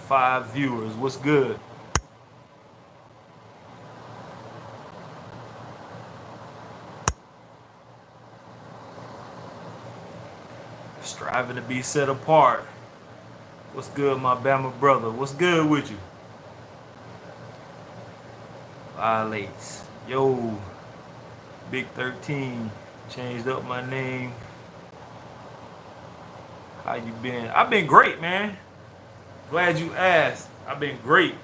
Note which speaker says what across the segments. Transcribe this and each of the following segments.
Speaker 1: 5 viewers. What's good? Striving to be set apart. What's good, my Bama brother? What's good with you? Violates. Yo, Big 13. Changed up my name. How you been? I've been great, man. Glad you asked. I've been great.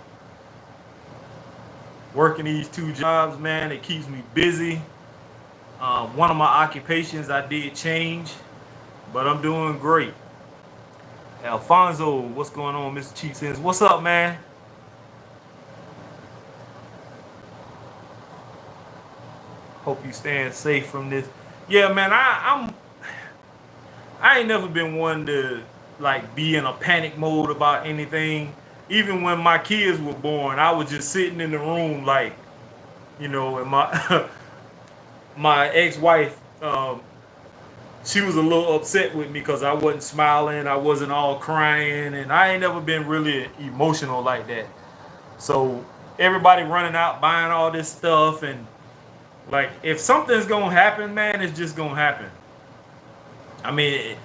Speaker 1: Working these 2 jobs, man. It keeps me busy. One of my occupations I did change, but I'm doing great. Alfonso, what's going on, Mr. Chief Sins? What's up, man? Hope you staying safe from this. Yeah, man. I ain't never been one to like be in a panic mode about anything. Even when my kids were born, I was just sitting in the room, like, and my my ex-wife, she was a little upset with me because I wasn't smiling, I wasn't all crying, and I ain't never been really emotional like that. So everybody running out buying all this stuff, and like if something's gonna happen, man, it's just gonna happen. I mean,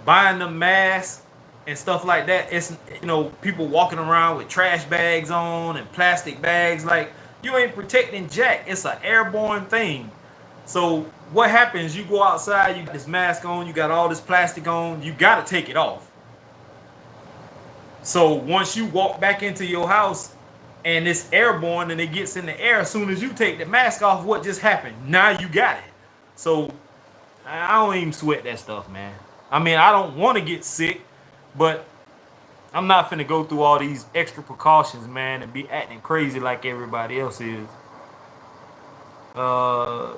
Speaker 1: buying the masks and stuff like that, it's people walking around with trash bags on and plastic bags, like you ain't protecting jack. It's an airborne thing. So what happens? You go outside, you got this mask on, you got all this plastic on, you got to take it off. So once you walk back into your house and it's airborne and it gets in the air, as soon as you take the mask off, what just happened? Now you got it. So I don't even sweat that stuff, man. I mean, I don't want to get sick, but I'm not finna go through all these extra precautions, man, and be acting crazy like everybody else is. Uh,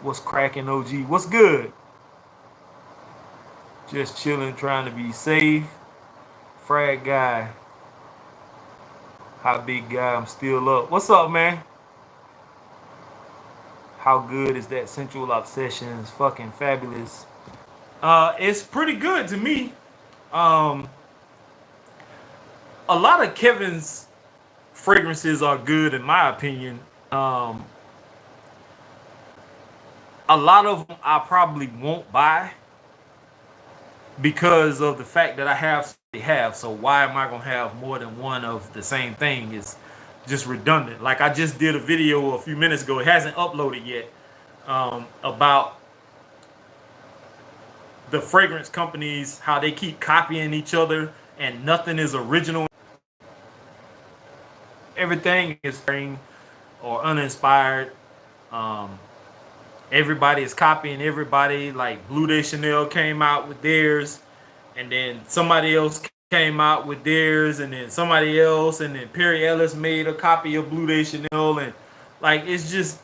Speaker 1: what's cracking, OG? What's good? Just chilling, trying to be safe. Frag guy, hot big guy. I'm still up. What's up, man? How good is that Central Obsessions? Fucking fabulous. It's pretty good to me. Um, a lot of Kevin's fragrances are good in my opinion. A lot of them I probably won't buy because of the fact that I have. So why am I gonna have more than one of the same thing? Is just redundant. Like I just did a video a few minutes ago. It hasn't uploaded yet. About the fragrance companies, how they keep copying each other and nothing is original. Everything is or uninspired. Um, Everybody is copying everybody. Like Blue de Chanel came out with theirs, and then somebody else came out with theirs, and then somebody else, and then Perry Ellis made a copy of Blue de Chanel, and like it's just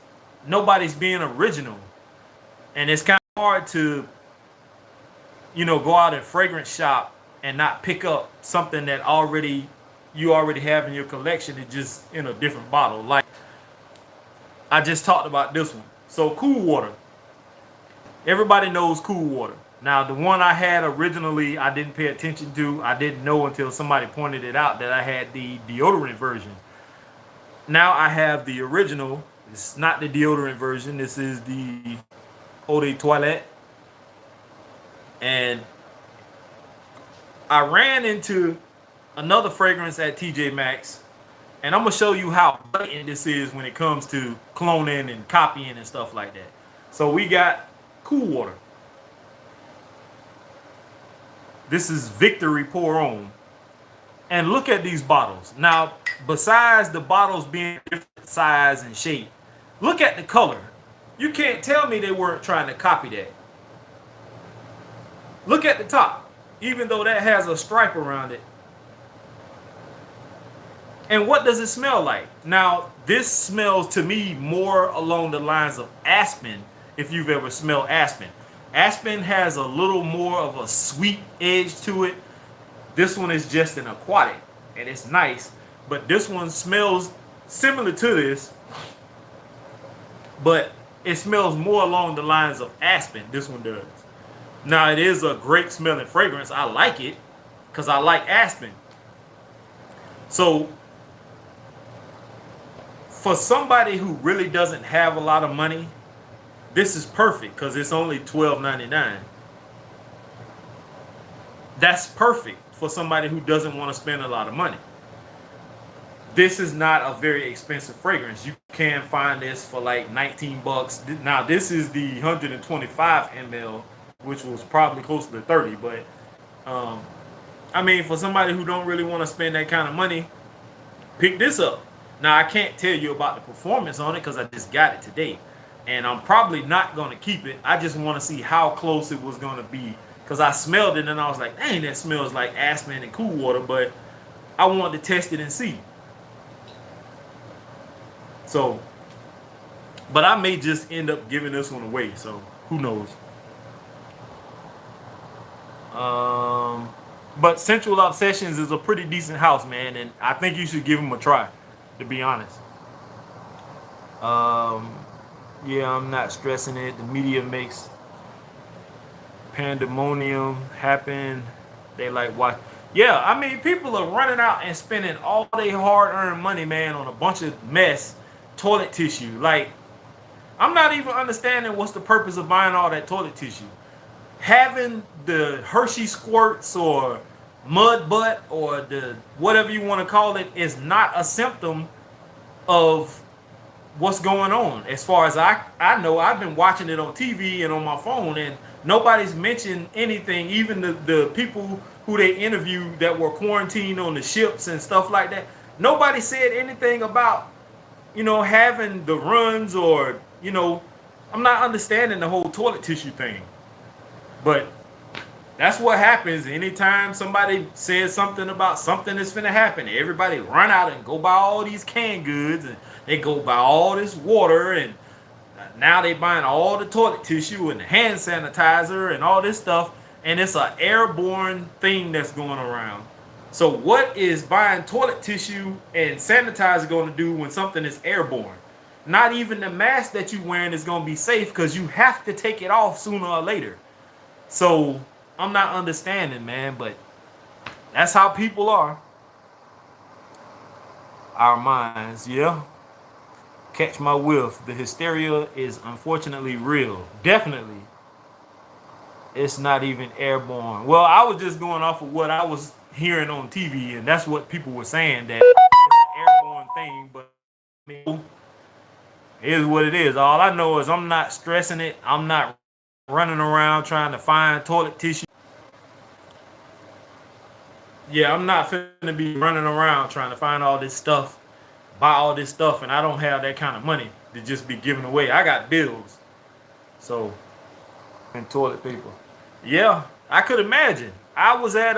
Speaker 1: nobody's being original, and it's kind of hard to go out and fragrance shop and not pick up something that you already have in your collection. It's just in a different bottle. Like I just talked about this one. So Cool Water. Everybody knows Cool Water. Now the one I had originally I didn't pay attention to. I didn't know until somebody pointed it out that I had the deodorant version. Now I have the original. It's not the deodorant version. This is the Eau de Toilette. And I ran into another fragrance at TJ Maxx. And I'm going to show you how blatant this is when it comes to cloning and copying and stuff like that. So we got Cool Water. This is Victory Pour On. And look at these bottles. Now, besides the bottles being different size and shape, look at the color. You can't tell me they weren't trying to copy that. Look at the top. Even though that has a stripe around it. And what does it smell like? Now, this smells to me more along the lines of aspen, if you've ever smelled aspen. Aspen has a little more of a sweet edge to it. This one is just an aquatic, and it's nice. But this one smells similar to this, but it smells more along the lines of aspen. This one does. Now, it is a great smelling fragrance. I like it because I like aspen. So for somebody who really doesn't have a lot of money, this is perfect because it's only $12.99. That's perfect for somebody who doesn't want to spend a lot of money. This is not a very expensive fragrance. You can find this for like 19 bucks. Now this is the 125 ml, which was probably close to 30, but um, I mean, for somebody who don't really want to spend that kind of money, pick this up. Now I can't tell you about the performance on it because I just got it today, and I'm probably not going to keep it. I just want to see how close it was going to be because I smelled it and I was like, dang, that smells like aspen and cool water, but I wanted to test it and see. So, but I may just end up giving this one away. So who knows? But Central Obsessions is a pretty decent house, man, and I think you should give them a try, to be honest. Yeah, I'm not stressing it. The media makes pandemonium happen. They like watch. Yeah, I mean, people are running out and spending all their hard-earned money, man, on a bunch of mess, toilet tissue. Like, I'm not even understanding what's the purpose of buying all that toilet tissue. Having the Hershey squirts or mud butt or the whatever you want to call it is not a symptom of what's going on. As far as I know, I've been watching it on TV and on my phone, and nobody's mentioned anything. Even the people who they interviewed that were quarantined on the ships and stuff like that, nobody said anything about, having the runs or, I'm not understanding the whole toilet tissue thing. But that's what happens anytime somebody says something about something that's finna happen. Everybody run out and go buy all these canned goods, and they go buy all this water, and now they buying all the toilet tissue and the hand sanitizer and all this stuff, and it's an airborne thing that's going around. So what is buying toilet tissue and sanitizer going to do when something is airborne? Not even the mask that you're wearing is going to be safe because you have to take it off sooner or later. So I'm not understanding, man, but that's how people are. Our minds, yeah. Catch my whiff. The hysteria is unfortunately real. Definitely. It's not even airborne. Well, I was just going off of what I was hearing on TV, and that's what people were saying, that it's an airborne thing, but I mean, it is what it is. All I know is I'm not stressing it. I'm not running around trying to find toilet tissue. Yeah, I'm not finna be running around trying to find all this stuff, buy all this stuff, and I don't have that kind of money to just be giving away. I got bills. So, and toilet paper. Yeah, I could imagine. I was at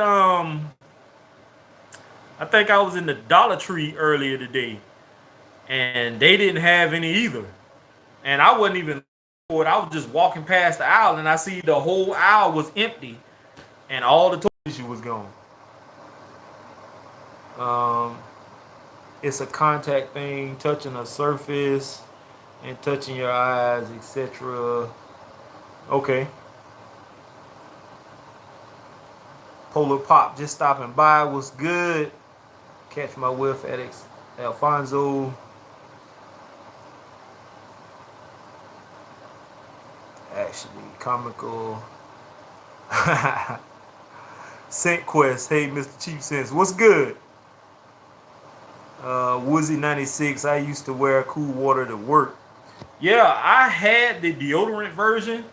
Speaker 1: I think I was in the Dollar Tree earlier today, and they didn't have any either. And I wasn't even for it. I was just walking past the aisle, and I see the whole aisle was empty, and all the toilet tissue was gone. It's a contact thing, touching a surface and touching your eyes, etc. Okay. Polar Pop just stopping by. What's good? Catch my whiff at Alfonso. Actually, comical. Scent Quest. Hey, Mr. Cheap Sense. What's good? Woozy 96. I used to wear cool water to work. Yeah, I had the deodorant version,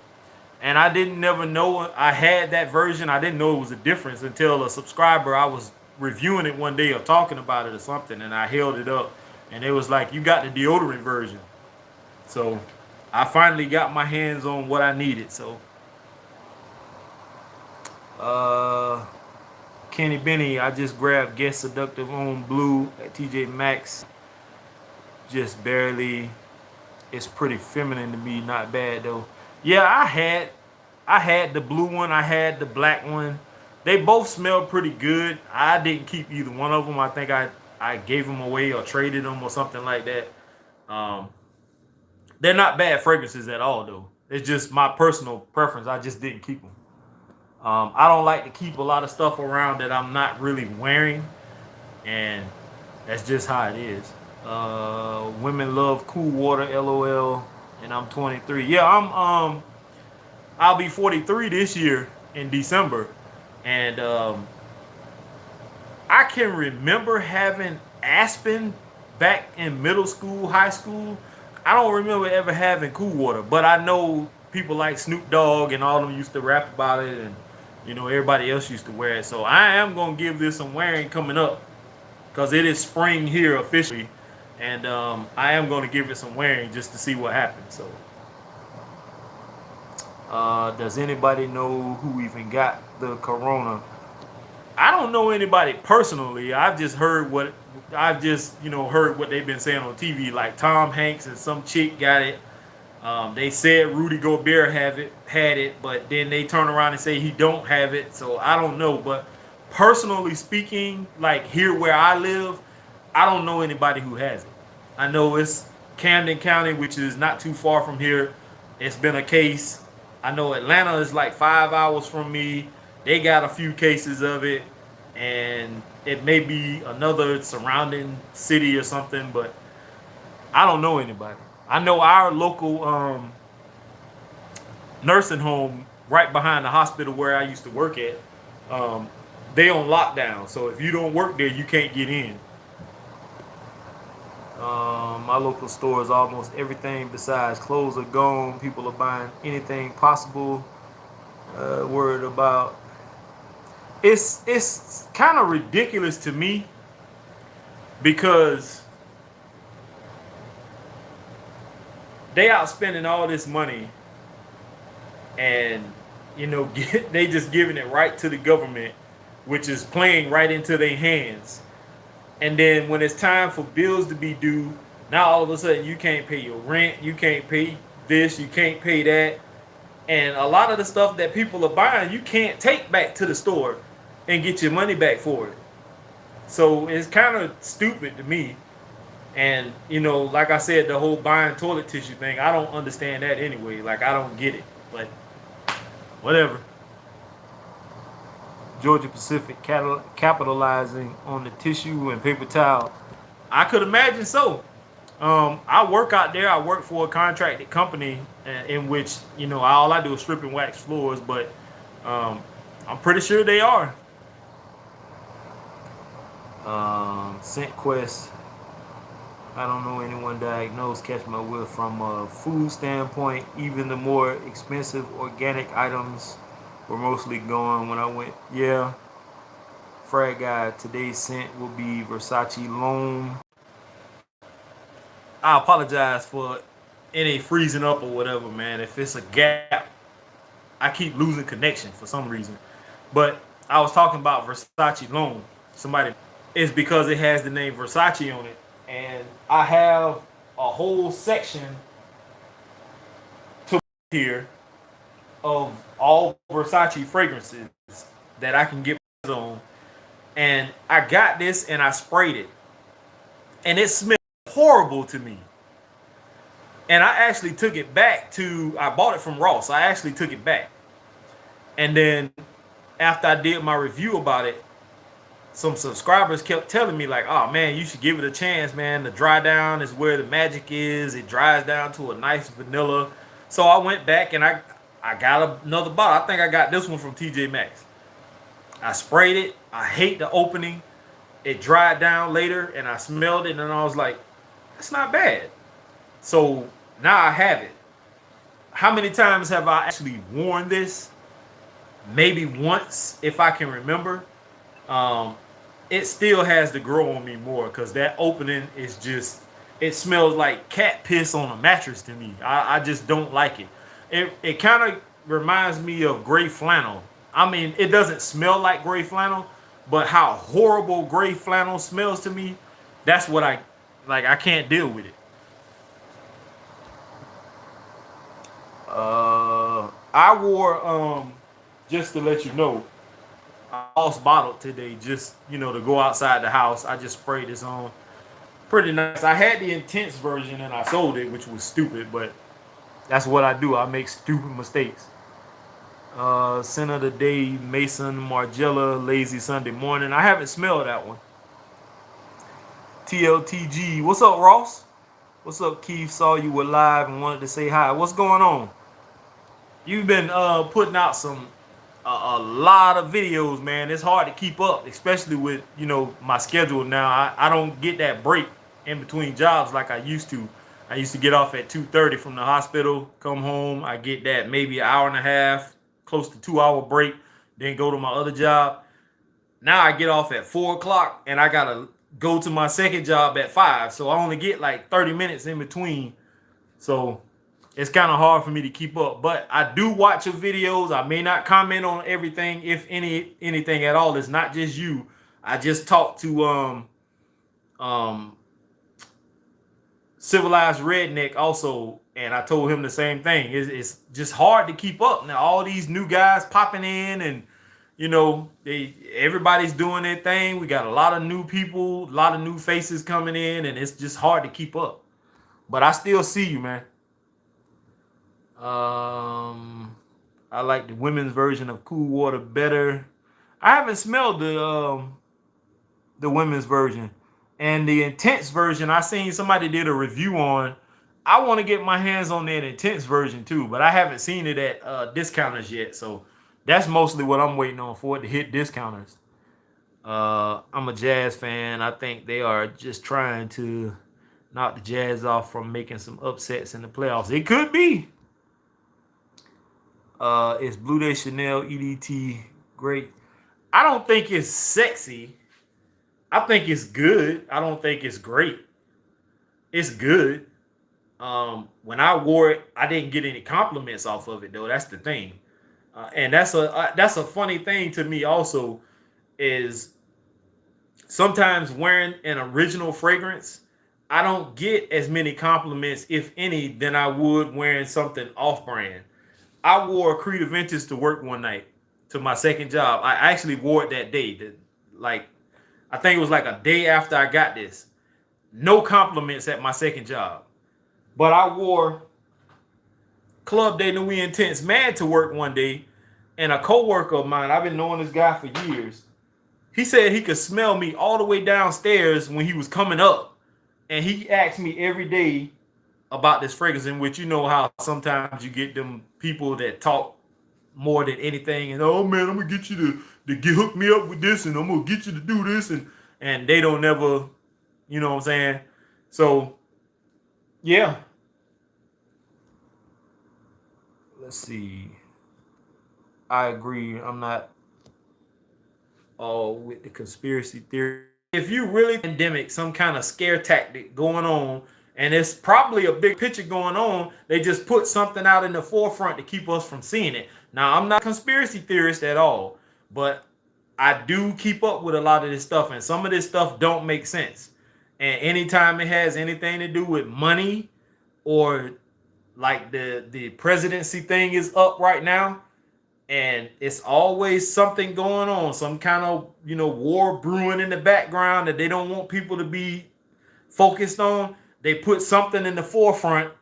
Speaker 1: and I didn't never know I had that version. I didn't know it was a difference until a subscriber, I was reviewing it one day or talking about it or something, and I held it up, and it was like, you got the deodorant version. So I finally got my hands on what I needed. So Kenny Benny, I just grabbed Guess Seductive on Blue at TJ Maxx. Just barely. It's pretty feminine to me, not bad though. Yeah, I had the blue one, I had the black one. They both smell pretty good. I didn't keep either one of them. I think I gave them away or traded them or something like that. They're not bad fragrances at all though. It's just my personal preference. I just didn't keep them. I don't like to keep a lot of stuff around that I'm not really wearing, and That's just how it is. Women love cool water, LOL. And I'm 23. Yeah, I'll be 43 this year in December, and I can remember having Aspen back in middle school, high school. I don't remember ever having cool water, but I know people like Snoop Dogg and all of them used to rap about it, and everybody else used to wear it. So I am gonna give this some wearing coming up because it is spring here officially, and I am gonna give it some wearing just to see what happens. So, does anybody know who even got the corona? I don't know anybody personally. I've just heard what they've been saying on TV. Like Tom Hanks and some chick got it. They said Rudy Gobert had it, but then they turn around and say he don't have it. So I don't know. But personally speaking, like here where I live, I don't know anybody who has it. I know it's Camden County, which is not too far from here. It's been a case. I know Atlanta is like 5 hours from me. They got a few cases of it, and it may be another surrounding city or something, but I don't know anybody. I know our local nursing home right behind the hospital where I used to work at. Um, they on lockdown, so if you don't work there, you can't get in. My local store is almost everything besides clothes are gone. People are buying anything possible. Worried about it's kind of ridiculous to me because they out spending all this money and they just giving it right to the government, which is playing right into their hands. And then when it's time for bills to be due, now all of a sudden you can't pay your rent, you can't pay this, you can't pay that. And a lot of the stuff that people are buying, you can't take back to the store and get your money back for it. So it's kind of stupid to me. And, like I said, the whole buying toilet tissue thing, I don't understand that anyway. Like, I don't get it. But whatever. Georgia Pacific capitalizing on the tissue and paper towel. I could imagine so. I work out there. I work for a contracted company in which all I do is strip and wax floors. But I'm pretty sure they are. Scent Quest. I don't know anyone diagnosed. Catch my whiff from a food standpoint. Even the more expensive organic items were mostly gone when I went. Yeah. Frag guy, today's scent will be Versace Loam. I apologize for any freezing up or whatever, man. If it's a gap, I keep losing connection for some reason. But I was talking about Versace Loam. Somebody, it's because it has the name Versace on it. And I have a whole section to here of all Versace fragrances that I can get on. And I got this and I sprayed it. And it smelled horrible to me. And I actually took it back I bought it from Ross. I actually took it back. And then after I did my review about it, some subscribers kept telling me like, oh man, you should give it a chance, man. The dry down is where the magic is. It dries down to a nice vanilla. So I went back and I got another bottle. I think I got this one from TJ Maxx. I sprayed it. I hate the opening. It dried down later and I smelled it and I was like, it's not bad. So now I have it. How many times have I actually worn this? Maybe once, if I can remember. It still has to grow on me more because that opening is just, it smells like cat piss on a mattress to me. I just don't like it. It kind of reminds me of gray flannel. I mean, it doesn't smell like gray flannel, but how horrible gray flannel smells to me, that's what I can't deal with it. I wore, just to let you know, I lost bottle today just, to go outside the house. I just sprayed this on. Pretty nice. I had the intense version and I sold it, which was stupid, but that's what I do. I make stupid mistakes. Scent of the Day, Mason Margiela, Lazy Sunday Morning. I haven't smelled that one. TLTG. What's up, Ross? What's up, Keith? Saw you were live and wanted to say hi. What's going on? You've been putting out a lot of videos, man. It's hard to keep up, especially with my schedule now. I don't get that break in between jobs like I used to. I used to get off at 2:30 from the hospital, come home. I get that maybe an hour and a half, close to 2 hour break, then go to my other job. Now I get off at 4 o'clock and I gotta go to my second job at 5. So I only get like 30 minutes in between. So it's kind of hard for me to keep up. But I do watch your videos. I may not comment on everything, if anything at all. It's not just you. I just talked to um Civilized Redneck also, and I told him the same thing. It's just hard to keep up now. All these new guys popping in, and everybody's doing their thing. We got a lot of new people, a lot of new faces coming in, and it's just hard to keep up. But I still see you, man. I like the women's version of Cool Water better. I haven't smelled the women's version. And the intense version, I seen somebody did a review on. I want to get my hands on that intense version too, but I haven't seen it at discounters yet. So that's mostly what I'm waiting on, for it to hit discounters. I'm a Jazz fan. I think they are just trying to knock the Jazz off from making some upsets in the playoffs. It could be. It's Blue Day Chanel EDT great? I don't think it's sexy. I think it's good. I don't think it's great. It's good. When I wore it, I didn't get any compliments off of it though. That's the thing, and that's a funny thing to me. Also, is sometimes wearing an original fragrance, I don't get as many compliments, if any, than I would wearing something off-brand. I wore Creed Aventus to work one night to my second job. I actually wore it that day. I think it was like a day after I got this. No compliments at my second job. But I wore Club de Nuit Intense Mad to work one day, and a coworker of mine, I've been knowing this guy for years, he said he could smell me all the way downstairs when he was coming up. And he asked me every day about this fragrance, in which how sometimes you get them people that talk more than anything, and oh man, I'm gonna get you to hook me up with this, and I'm gonna get you to do this, and they don't never, you know what I'm saying? So yeah. Let's see. I agree. I'm not all with the conspiracy theory. If you really pandemic, some kind of scare tactic going on, and it's probably a big picture going on, they just put something out in the forefront to keep us from seeing it. Now, I'm not a conspiracy theorist at all, but I do keep up with a lot of this stuff, and some of this stuff don't make sense. And anytime it has anything to do with money, or like the presidency thing is up right now, and it's always something going on, some kind of war brewing in the background that they don't want people to be focused on. They put something in the forefront,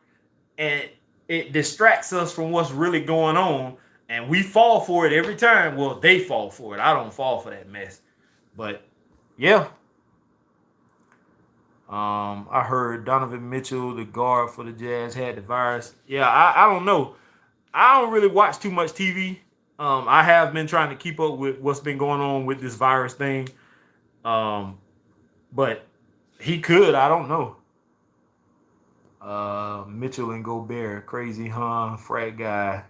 Speaker 1: and it distracts us from what's really going on, and we fall for it every time. Well, they fall for it. I don't fall for that mess. But yeah. I heard Donovan Mitchell, the guard for the Jazz, had the virus. Yeah, I don't know. I don't really watch too much TV. I have been trying to keep up with what's been going on with this virus thing. But he could. I don't know. Mitchell and Gobert, crazy, huh? Frat guy.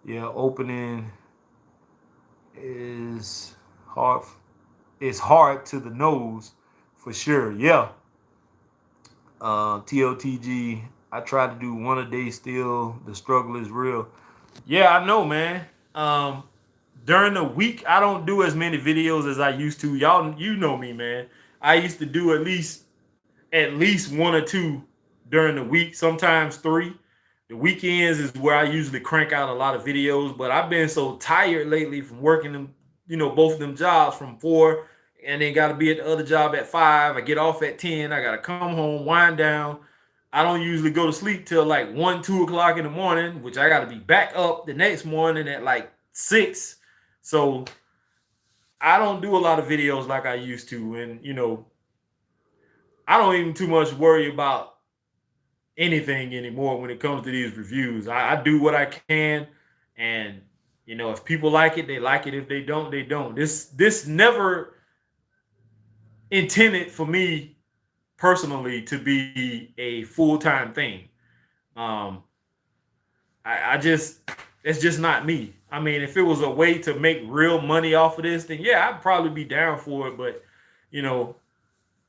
Speaker 1: Yeah, opening is hard. It's hard to the nose, for sure. Yeah. TLTG, I try to do one a day still. The struggle is real. Yeah, I know, man. During the week, I don't do as many videos as I used to. Y'all, you know me, man. I used to do at least one or two during the week, sometimes three. The weekends is where I usually crank out a lot of videos, but I've been so tired lately from working them, both of them jobs from 4, and then got to be at the other job at 5. I get off at 10. I got to come home, wind down. I don't usually go to sleep till like 1, 2 o'clock in the morning, which I got to be back up the next morning at like 6. So I don't do a lot of videos like I used to. And, I I don't even too much worry about anything anymore when it comes to these reviews. I do what I can, and if people like it, they like it. If they don't, they don't. This never intended for me personally to be a full time thing. Um, I just it's just not me. I mean, if it was a way to make real money off of this, then yeah, I'd probably be down for it. But you know,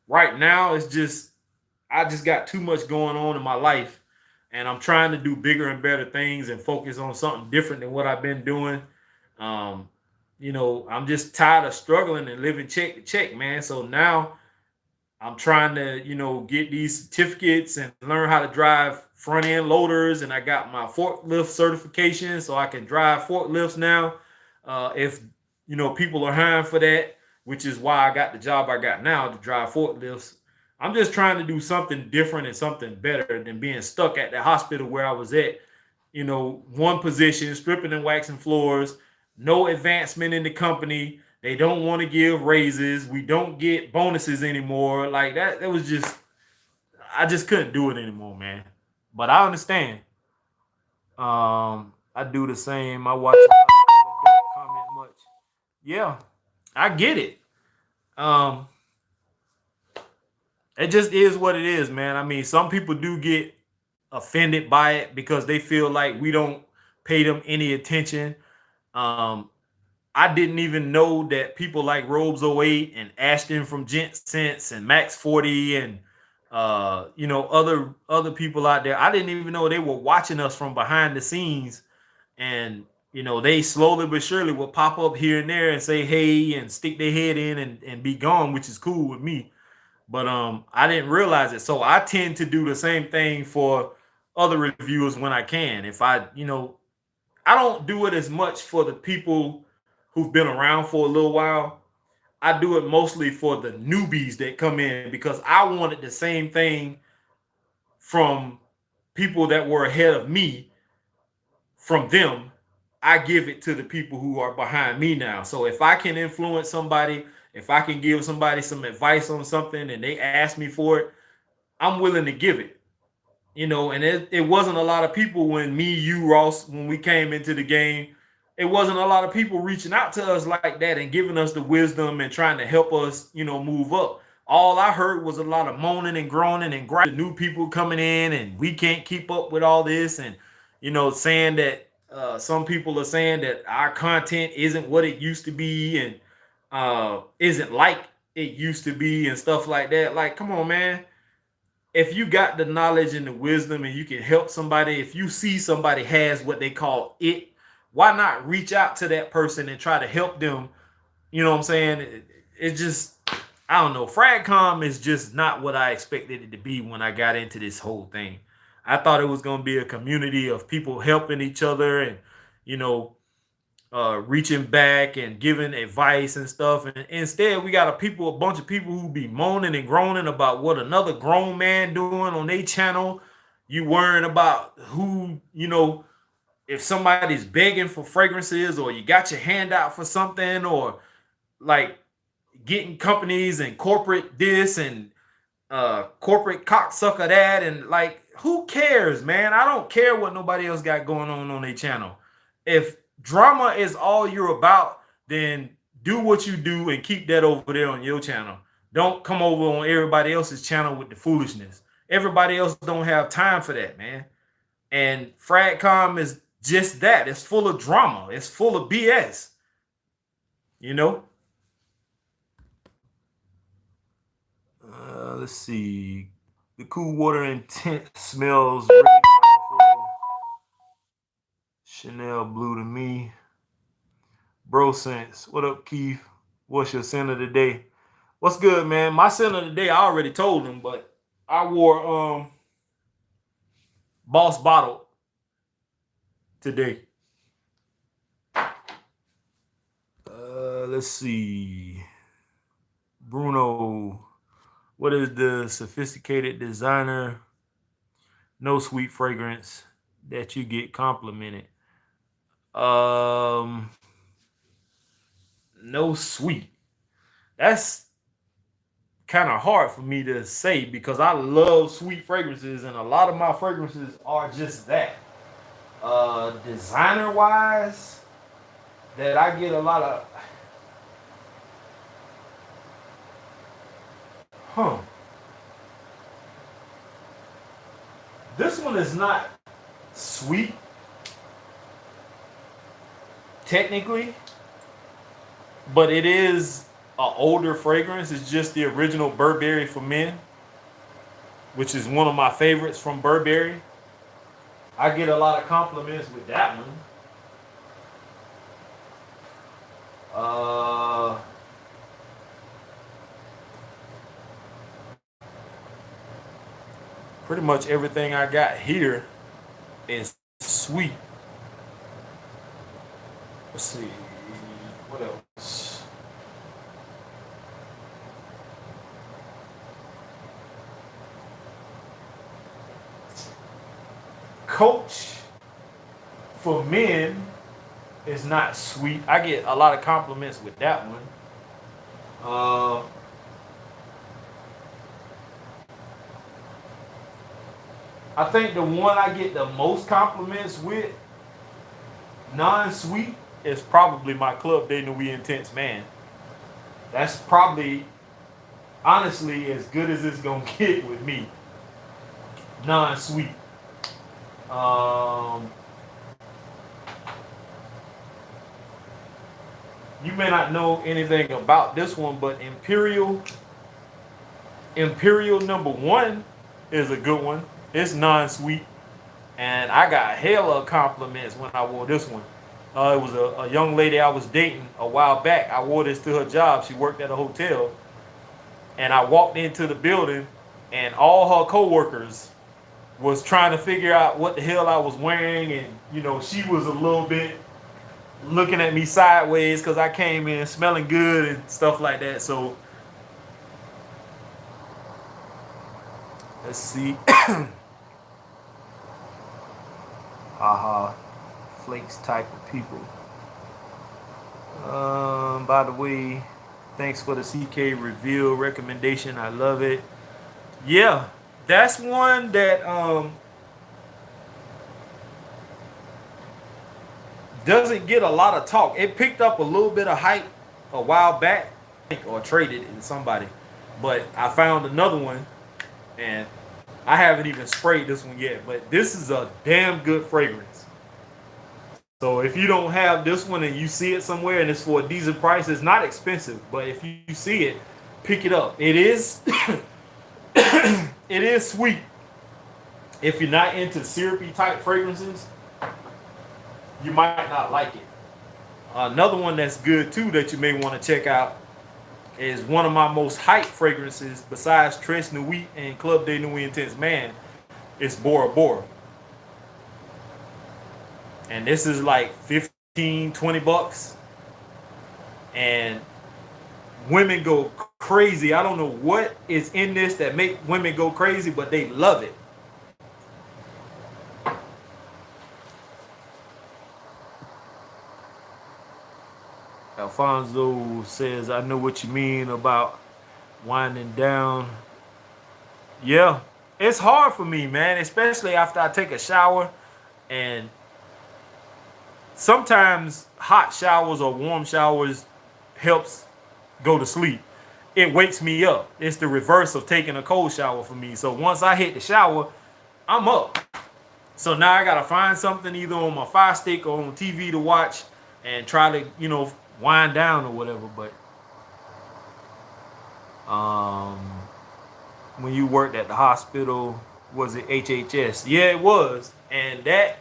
Speaker 1: right now it's just I just got too much going on in my life, and I'm trying to do bigger and better things and focus on something different than what I've been doing. Um, I'm just tired of struggling and living check to check, man. So now I'm trying to, get these certificates and learn how to drive front end loaders. And I got my forklift certification, so I can drive forklifts now. If people are hiring for that, which is why I got the job I got now to drive forklifts. I'm just trying to do something different and something better than being stuck at the hospital where I was at. One position, stripping and waxing floors, no advancement in the company. They don't want to give raises. We don't get bonuses anymore. Like that was just, I just couldn't do it anymore, man. But I understand. I do the same. I watch it, but don't comment much. Yeah, I get it. Um, it just is what it is, man. I mean, some people do get offended by it because they feel like we don't pay them any attention. Um, I didn't even know that people like Robes '08 and Ashton from Gent Sense and Max 40 and other people out there. I didn't even know they were watching us from behind the scenes. And they slowly but surely will pop up here and there and say hey and stick their head in and be gone, which is cool with me. But I didn't realize it. So I tend to do the same thing for other reviewers when I can. If I don't do it as much for the people who've been around for a little while. I do it mostly for the newbies that come in because I wanted the same thing from people that were ahead of me from them. I give it to the people who are behind me now. So if I can influence somebody, if I can give somebody some advice on something and they ask me for it, I'm willing to give it. And it wasn't a lot of people when me, you, Ross, when we came into the game, it wasn't a lot of people reaching out to us like that and giving us the wisdom and trying to help us, move up. All I heard was a lot of moaning and groaning and grinding. New people coming in and we can't keep up with all this and, saying that some people are saying that our content isn't what it used to be and isn't like it used to be and stuff like that. Like, come on, man, if you got the knowledge and the wisdom and you can help somebody, if you see somebody has what they call it, why not reach out to that person and try to help them? You know what I'm saying? It just, I don't know. Fragcom is just not what I expected it to be when I got into this whole thing. I thought it was going to be a community of people helping each other and, you know, reaching back and giving advice and stuff. And instead, we got a bunch of people who be moaning and groaning about what another grown man doing on their channel. You worrying about who, if somebody's begging for fragrances or you got your hand out for something or like getting companies and corporate this and corporate cocksucker that, and like, who cares, man? I don't care what nobody else got going on their channel. If drama is all you're about, then do what you do and keep that over there on your channel. Don't come over on everybody else's channel with the foolishness. Everybody else don't have time for that, man. And Fragcom is just that. It's full of drama. It's full of BS. You know? Let's see. The cool water intense smells really powerful. Chanel blue to me. Bro sense. What up, Keith? What's your scent of the day? What's good, man? My scent of the day, I already told him, but I wore Boss Bottle today. Let's see. Bruno. What is the sophisticated designer, no sweet fragrance that you get complimented? No sweet. That's kind of hard for me to say because I love sweet fragrances, and a lot of my fragrances are just that. Designer wise, that I get a lot of, huh? This one is not sweet technically, but it is an older fragrance. It's just the original Burberry for Men, which is one of my favorites from Burberry. I get a lot of compliments with that one. Uh, Pretty much everything I got here is sweet. Let's see. What else? Coach for Men is not sweet. I get a lot of compliments with that one. Uh, I think the one I get the most compliments with, non-sweet, is probably my Club de Nuit Intense Man. That's probably, honestly, as good as it's gonna get with me. Non-sweet. Um, you may not know anything about this one, but Imperial number one is a good one. It's non-sweet, and I got hella compliments when I wore this one. It was a young lady I was dating a while back. I wore this to her job. She worked at a hotel, and I walked into the building, and all her coworkers was trying to figure out what the hell I was wearing, and she was a little bit looking at me sideways because I came in smelling good and stuff like that. So let's see. Haha, flakes type of people. By the way, thanks for the CK reveal recommendation. I love it. Yeah, that's one that doesn't get a lot of talk. It picked up a little bit of hype a while back, or traded in somebody, but I found another one, and I haven't even sprayed this one yet. But this is a damn good fragrance. So if you don't have this one and you see it somewhere and it's for a decent price, it's not expensive. But if you see it, pick it up. It is it is sweet. If you're not into syrupy type fragrances, you might not like it. Another one that's good too that you may want to check out is one of my most hyped fragrances besides Tres Nuit and Club de Nuit Intense Man. It's Bora Bora. And this is like 15, 20 bucks. And women go crazy. I don't know what is in this that make women go crazy, but they love it. Alfonso says, I know what you mean about winding down. Yeah, it's hard for me, man, especially after I take a shower. And sometimes hot showers or warm showers helps go to sleep. It wakes me up. It's the reverse of taking a cold shower for me. So once I hit the shower, I'm up. So now I gotta find something either on my Fire Stick or on TV to watch and try to, wind down or whatever. But when you worked at the hospital, was it HHS? Yeah, it was. And that,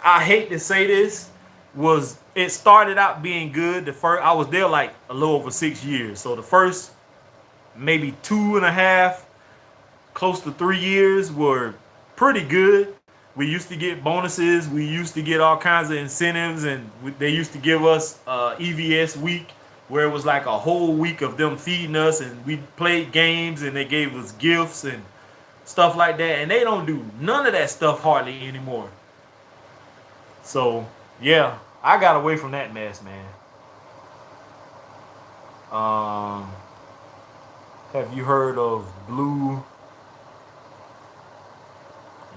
Speaker 1: I hate to say this, it started out being good. I was there like a little over 6 years. So the first maybe 2.5, close to 3 years were pretty good. We used to get bonuses. We used to get all kinds of incentives, and they used to give us EVS week, where it was like a whole week of them feeding us, and we played games, and they gave us gifts and stuff like that. And they don't do none of that stuff hardly anymore. So yeah, I got away from that mess, man. Have you heard of Blue?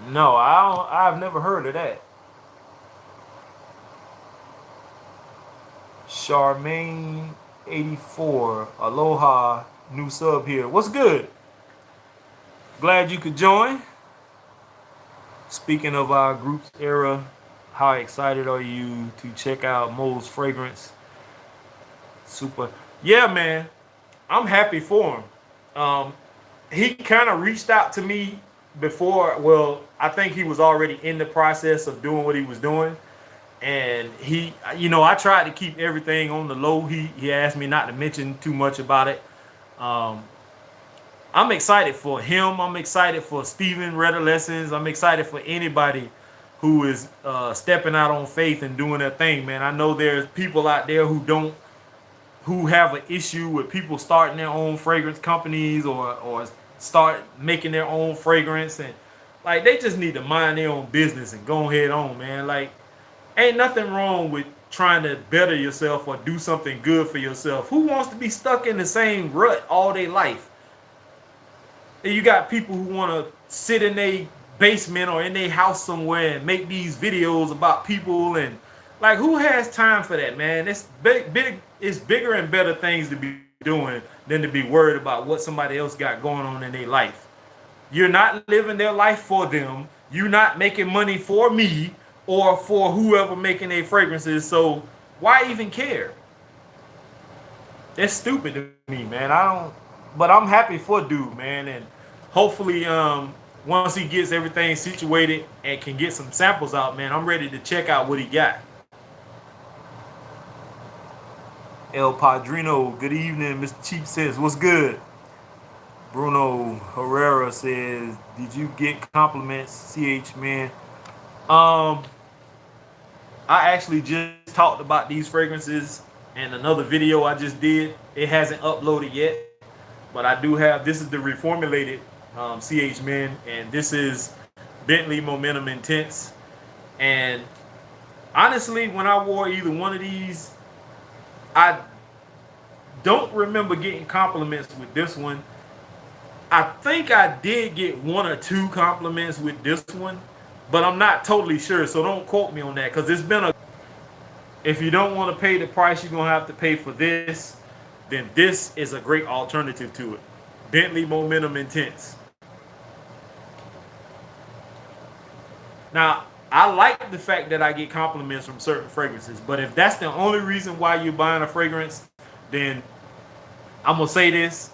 Speaker 1: No, I don't, I've never heard of that. Charmaine 84. Aloha. New sub here. What's good? Glad you could join. Speaking of our group's era, how excited are you to check out Mo's fragrance? Super. Yeah, man. I'm happy for him. He kind of reached out to me before. Well, I think he was already in the process of doing what he was doing. And I tried to keep everything on the low. He asked me not to mention too much about it. Um, I'm excited for him. I'm excited for Steven Redolessence. I'm excited for anybody who is stepping out on faith and doing their thing, man. I know there's people out there who have an issue with people starting their own fragrance companies or start making their own fragrance, and like they just need to mind their own business and go ahead on, man. Like ain't nothing wrong with trying to better yourself or do something good for yourself. Who wants to be stuck in the same rut all their life? And you got people who want to sit in their basement or in their house somewhere and make these videos about people, and like who has time for that, man? It's big. It's bigger and better things to be doing than to be worried about what somebody else got going on in their life. You're not living their life for them. You're not making money for me or for whoever making their fragrances. So why even care? That's stupid to me, man. I don't. But I'm happy for dude, man, and hopefully, once he gets everything situated and can get some samples out, man, I'm ready to check out what he got. El Padrino, good evening, Mr. Cheap says, what's good? Bruno Herrera says, did you get compliments, CH man? Um, I actually just talked about these fragrances in another video I just did. It hasn't uploaded yet, but I do have. This is the reformulated CH men, and this is Bentley Momentum Intense. And honestly, when I wore either one of these, I don't remember getting compliments with this one. I think I did get one or two compliments with this one, but I'm not totally sure, so don't quote me on that, because it's been a. If you don't want to pay the price you're gonna have to pay for this, then this is a great alternative to it. Bentley Momentum Intense. Now, I like the fact that I get compliments from certain fragrances, but if that's the only reason why you're buying a fragrance, then I'm gonna say this: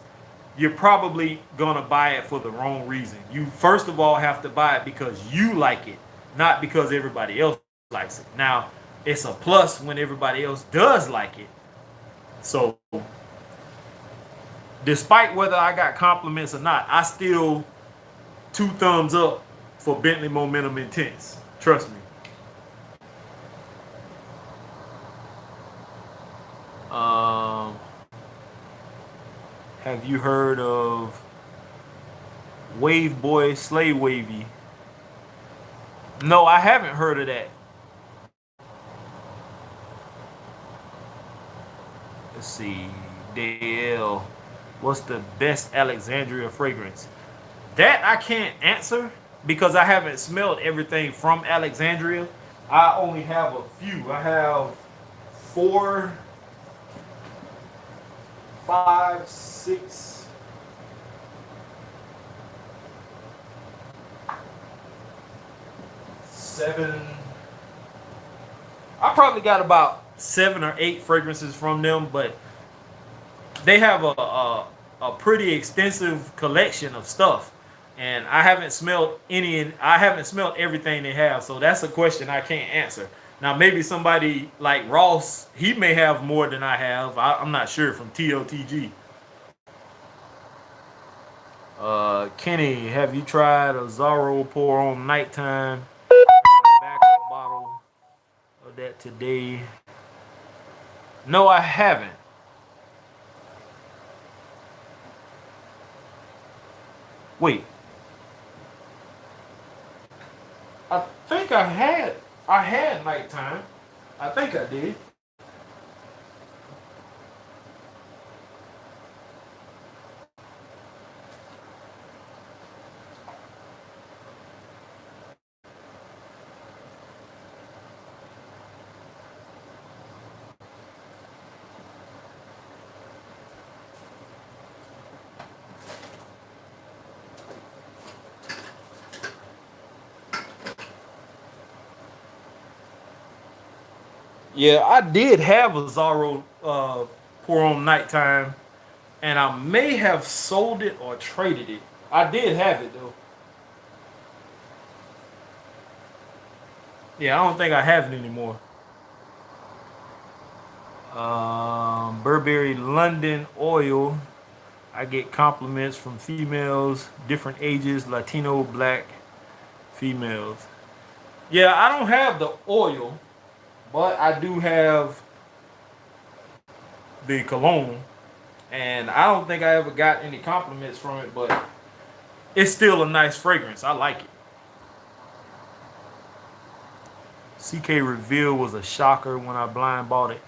Speaker 1: you're probably gonna buy it for the wrong reason. You first of all have to buy it because you like it, not because everybody else likes it. Now, it's a plus when everybody else does like it. So, despite whether I got compliments or not, I still two thumbs up for Bentley Momentum Intense. Trust me. Um, have you heard of Wave Boy Slay Wavy? No, I haven't heard of that. Let's see. Dale, what's the best Alexandria fragrance? That I can't answer because I haven't smelled everything from Alexandria. I only have a few. I have 4, 5, 6, 7. I probably got about 7 or 8 fragrances from them, but they have a pretty extensive collection of stuff, and I haven't smelled any, and I haven't smelled everything they have. So that's a question I can't answer. Now maybe somebody like Ross, he may have more than I have. I'm not sure from TOTG. Kenny, have you tried a Zorro pour on nighttime? Backup bottle of that today. No, I haven't. Wait, I think I had nighttime. I think I did. Yeah, I did have a Zorro pour on nighttime, and I may have sold it or traded it. I did have it though. Yeah, I don't think I have it anymore. Burberry London oil. I get compliments from females, different ages, Latino, black females. Yeah, I don't have the oil, but I do have the cologne, and I don't think I ever got any compliments from it, but it's still a nice fragrance. I like it. CK Reveal was a shocker when I blind bought it.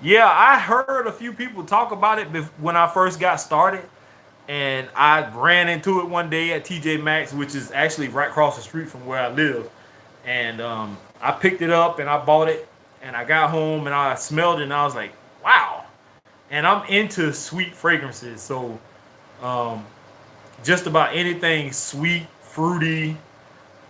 Speaker 1: Yeah, I heard a few people talk about it when I first got started, and I ran into it one day at TJ Maxx, which is actually right across the street from where I live. And I picked it up and I bought it, and I got home and I smelled it and I was like, wow. And I'm into sweet fragrances, so um, just about anything sweet, fruity,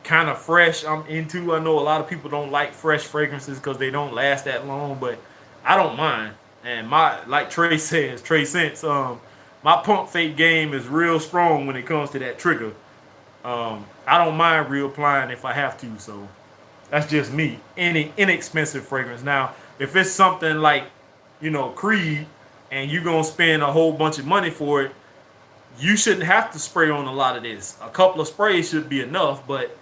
Speaker 1: kind of fresh I'm into. I know a lot of people don't like fresh fragrances because they don't last that long, but I don't mind. And my, like Trey says, Trey Sense, my pump fake game is real strong when it comes to that trigger. I don't mind reapplying if I have to, so that's just me. Any inexpensive fragrance. Now, if it's something like, Creed, and you're gonna spend a whole bunch of money for it, you shouldn't have to spray on a lot of this. A couple of sprays should be enough, but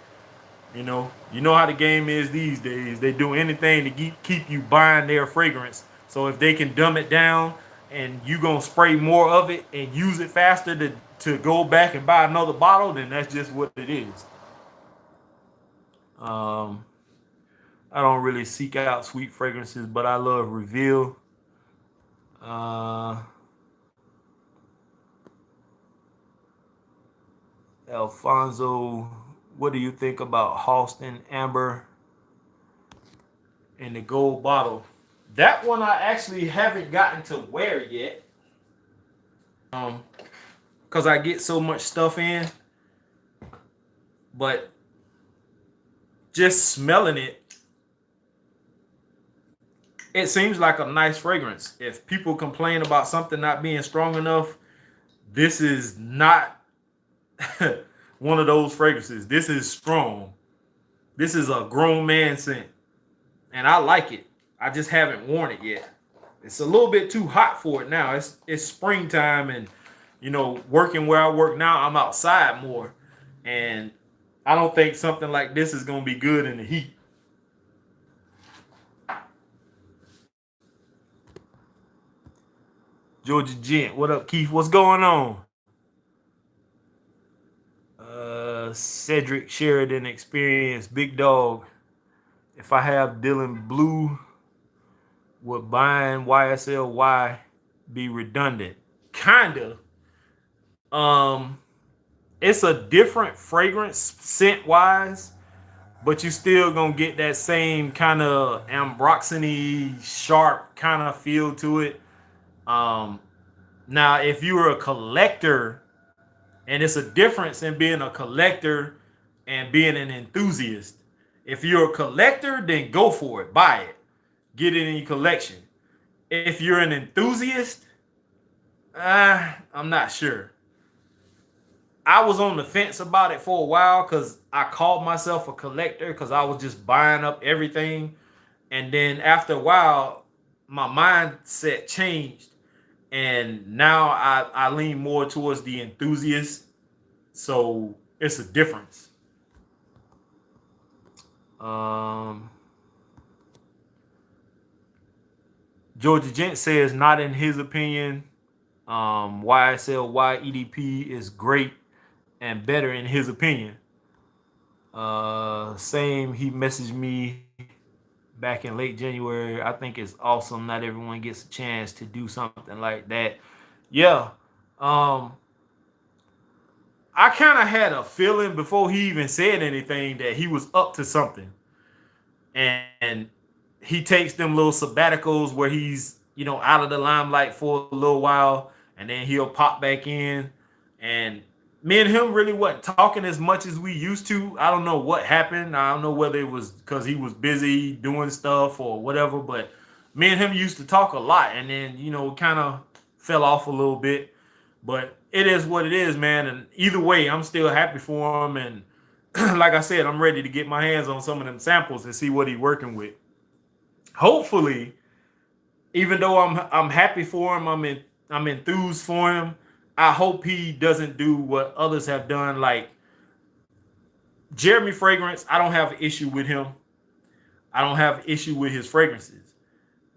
Speaker 1: you know how the game is these days. They do anything to keep you buying their fragrance. So if they can dumb it down and you gonna spray more of it and use it faster to go back and buy another bottle, then that's just what it is. Um, I don't really seek out sweet fragrances, but I love Reveal. Uh, Alfonso, what do you think about Halston Amber in the gold bottle? That one I actually haven't gotten to wear yet. Because I get so much stuff in. But just smelling it, it seems like a nice fragrance. If people complain about something not being strong enough, this is not one of those fragrances. This is strong. This is a grown man scent. And I like it. I just haven't worn it yet. It's a little bit too hot for it now. It's springtime, and working where I work now, I'm outside more. And I don't think something like this is gonna be good in the heat. Georgia Gent, what up, Keith? What's going on? Cedric Sheridan experience, big dog. If I have Dylan Blue, would buying YSLY be redundant? Kinda. Um, it's a different fragrance scent wise, but you still gonna get that same kind of ambroxany sharp kind of feel to it. Um, Now, if you were a collector, and it's a difference in being a collector and being an enthusiast. If you're a collector, then go for it, buy it, get it in your collection. If you're an enthusiast, I'm not sure. I was on the fence about it for a while because I called myself a collector because I was just buying up everything. And then after a while, my mindset changed. And now I lean more towards the enthusiast. So it's a difference. Um, Georgia Gent says, not in his opinion. YSLY EDP is great and better in his opinion. Same, he messaged me back in late January. I think it's awesome. Not everyone gets a chance to do something like that. Yeah. Um, I kind of had a feeling before he even said anything that he was up to something. And he takes them little sabbaticals where he's, out of the limelight for a little while, and then he'll pop back in. And me and him really wasn't talking as much as we used to. I don't know what happened. I don't know whether it was because he was busy doing stuff or whatever, but me and him used to talk a lot, and then kind of fell off a little bit. But it is what it is, man. And either way, I'm still happy for him. And like I said, I'm ready to get my hands on some of them samples and see what he's working with. Hopefully, even though I'm happy for him, I'm enthused for him. I hope he doesn't do what others have done, like Jeremy Fragrance. I don't have an issue with him. I don't have an issue with his fragrances.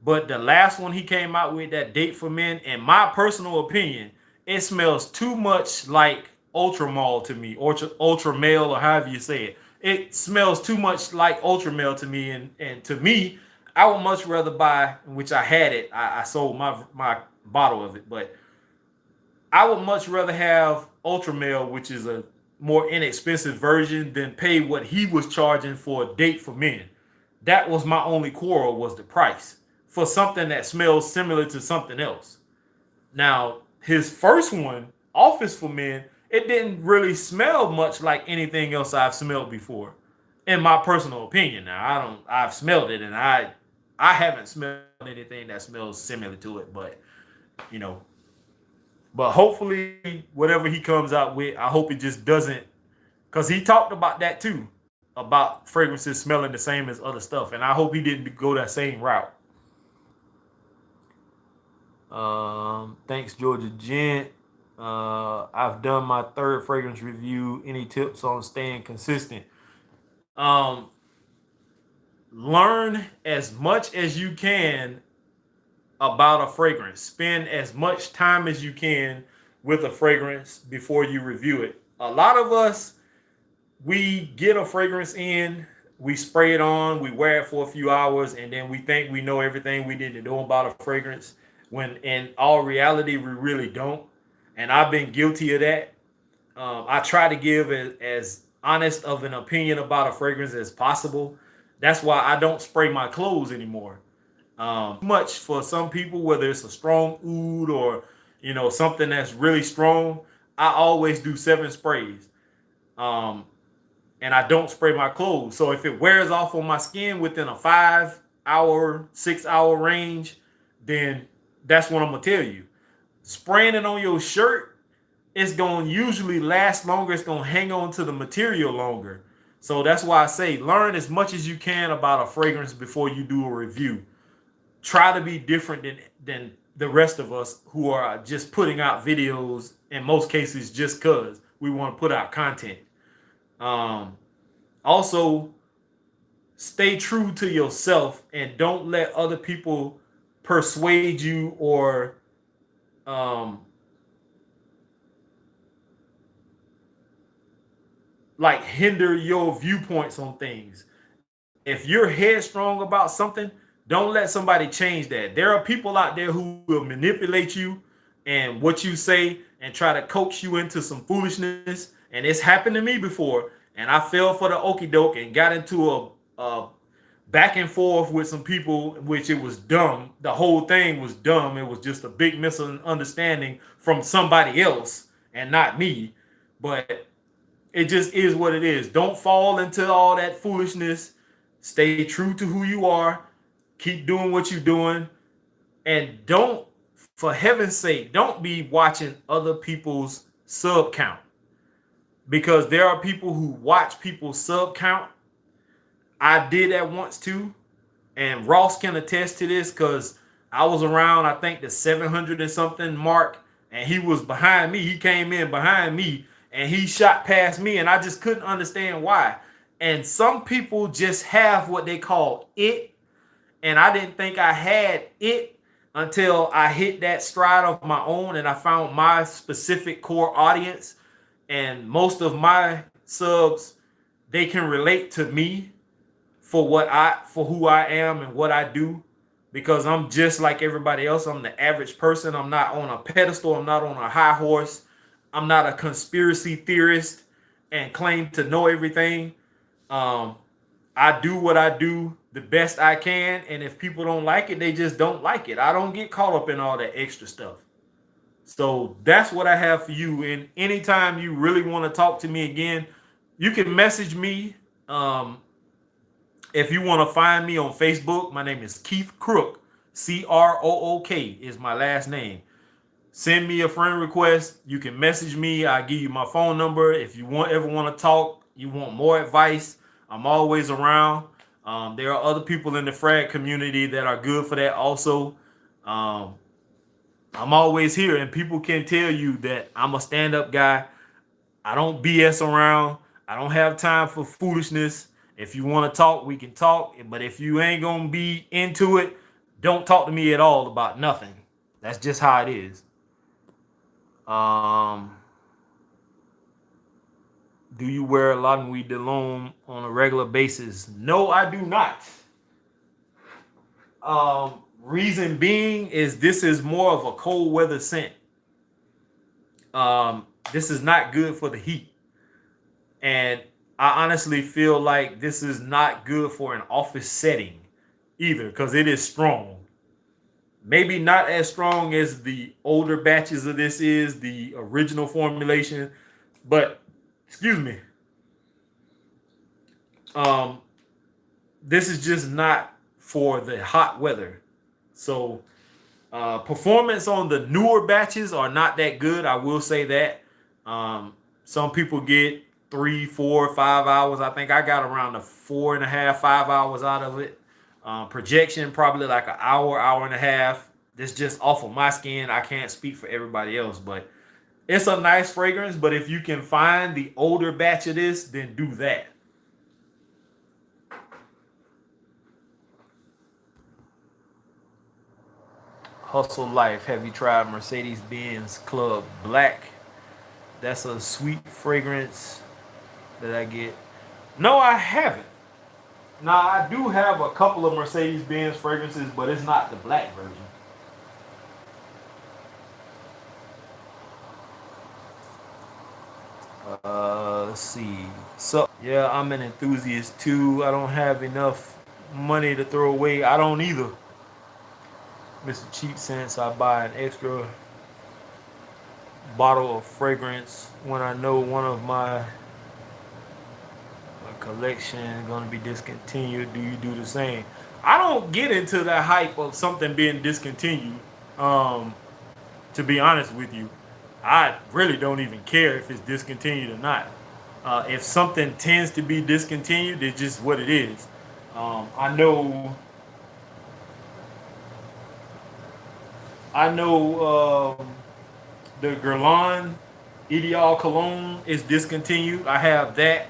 Speaker 1: But the last one he came out with, that Date for Men, in my personal opinion, it smells too much like Ultra Male to me, Ultra Male, or however you say it. It smells too much like Ultra Male to me, and to me, I would much rather buy, which I had it. I sold my bottle of it, but I would much rather have Ultra Male, which is a more inexpensive version, than pay what he was charging for a Date for Men. That was my only quarrel, was the price for something that smells similar to something else. Now, his first one, Office for Men, it didn't really smell much like anything else I've smelled before, in my personal opinion. Now, I've smelled it, and I haven't smelled anything that smells similar to it, but you know, but hopefully, whatever he comes out with, I hope it just doesn't, because he talked about that too, about fragrances smelling the same as other stuff, and I hope he didn't go that same route. Thanks, Georgia Gent. I've done my third fragrance review. Any tips on staying consistent? Um, Learn as much as you can about a fragrance. Spend as much time as you can with a fragrance before you review it. A lot of us, we get a fragrance in, we spray it on, we wear it for a few hours, and then we think we know everything we need to know about a fragrance, when in all reality, we really don't. And I've been guilty of that. I try to give as honest of an opinion about a fragrance as possible. That's why I don't spray my clothes anymore. Much for some people, whether it's a strong oud or something that's really strong, I always do 7 sprays. Um, and I don't spray my clothes. So if it wears off on my skin within a 5 hour, 6 hour range, then that's what I'm gonna tell you. Spraying it on your shirt, it's gonna usually last longer. It's gonna hang on to the material longer. So that's why I say learn as much as you can about a fragrance before you do a review. Try to be different than the rest of us who are just putting out videos, in most cases just because we want to put out content. Also, stay true to yourself and don't let other people persuade you or like hinder your viewpoints on things. If you're headstrong about something, don't let somebody change that. There are people out there who will manipulate you and what you say and try to coax you into some foolishness. And it's happened to me before. And I fell for the okie doke and got into a back and forth with some people, which it was dumb. The whole thing was dumb. It was just a big misunderstanding from somebody else and not me. But it just is what it is. Don't fall into all that foolishness. Stay true to who you are. Keep doing what you're doing. And don't, for heaven's sake, don't be watching other people's sub count. Because there are people who watch people's sub count. I did that once too. And Ross can attest to this because I was around, I think, the 700 and something mark. And he was behind me. He came in behind me and he shot past me. And I just couldn't understand why. And some people just have what they call it. And I didn't think I had it until I hit that stride of my own and I found my specific core audience. And most of my subs, they can relate to me for who I am and what I do, because I'm just like everybody else. I'm the average person. I'm not on a pedestal. I'm not on a high horse. I'm not a conspiracy theorist and claim to know everything. I do what I do the best I can, and if people don't like it, they just don't like it. I don't get caught up in all that extra stuff. So that's what I have for you. And anytime you really want to talk to me again, you can message me. Um, if you want to find me on Facebook, my name is Keith Crook. Crook is my last name. Send me a friend request. You can message me. I'll give you my phone number. If you ever want to talk, you want more advice, I'm always around. There are other people in the frag community that are good for that also. Um, I'm always here, and people can tell you that I'm a stand-up guy. I don't BS around. I don't have time for foolishness. If you want to talk, we can talk. But if you ain't gonna be into it, don't talk to me at all about nothing. That's just how it is. Um, do you wear Ladenwy Delhomme on a regular basis? No, I do not. Reason being is this is more of a cold weather scent. This is not good for the heat. And I honestly feel like this is not good for an office setting either because it is strong. Maybe not as strong as the older batches of this is, the original formulation, but excuse me. Um, this is just not for the hot weather. So performance on the newer batches are not that good. I will say that. Some people get 3, 4, 5 hours. I think I got around the 4.5, 5 hours out of it. Projection probably like an hour, hour and a half. This just off of my skin. I can't speak for everybody else, but it's a nice fragrance. But if you can find the older batch of this, then do that. Hustle Life. Have you tried Mercedes-Benz Club Black? That's a sweet fragrance that I get. No, I haven't. Now, I do have a couple of Mercedes-Benz fragrances, but it's not the black version. Let's see. So, yeah, I'm an enthusiast too. I don't have enough money to throw away. I don't either. Mr. Cheap Sense, I buy an extra bottle of fragrance when I know one of my collection is going to be discontinued. Do you do the same? I don't get into the hype of something being discontinued. Um, to be honest with you, I really don't even care if it's discontinued or not. If something tends to be discontinued, it's just what it is. I know. The Guerlain Ideal Cologne is discontinued. I have that.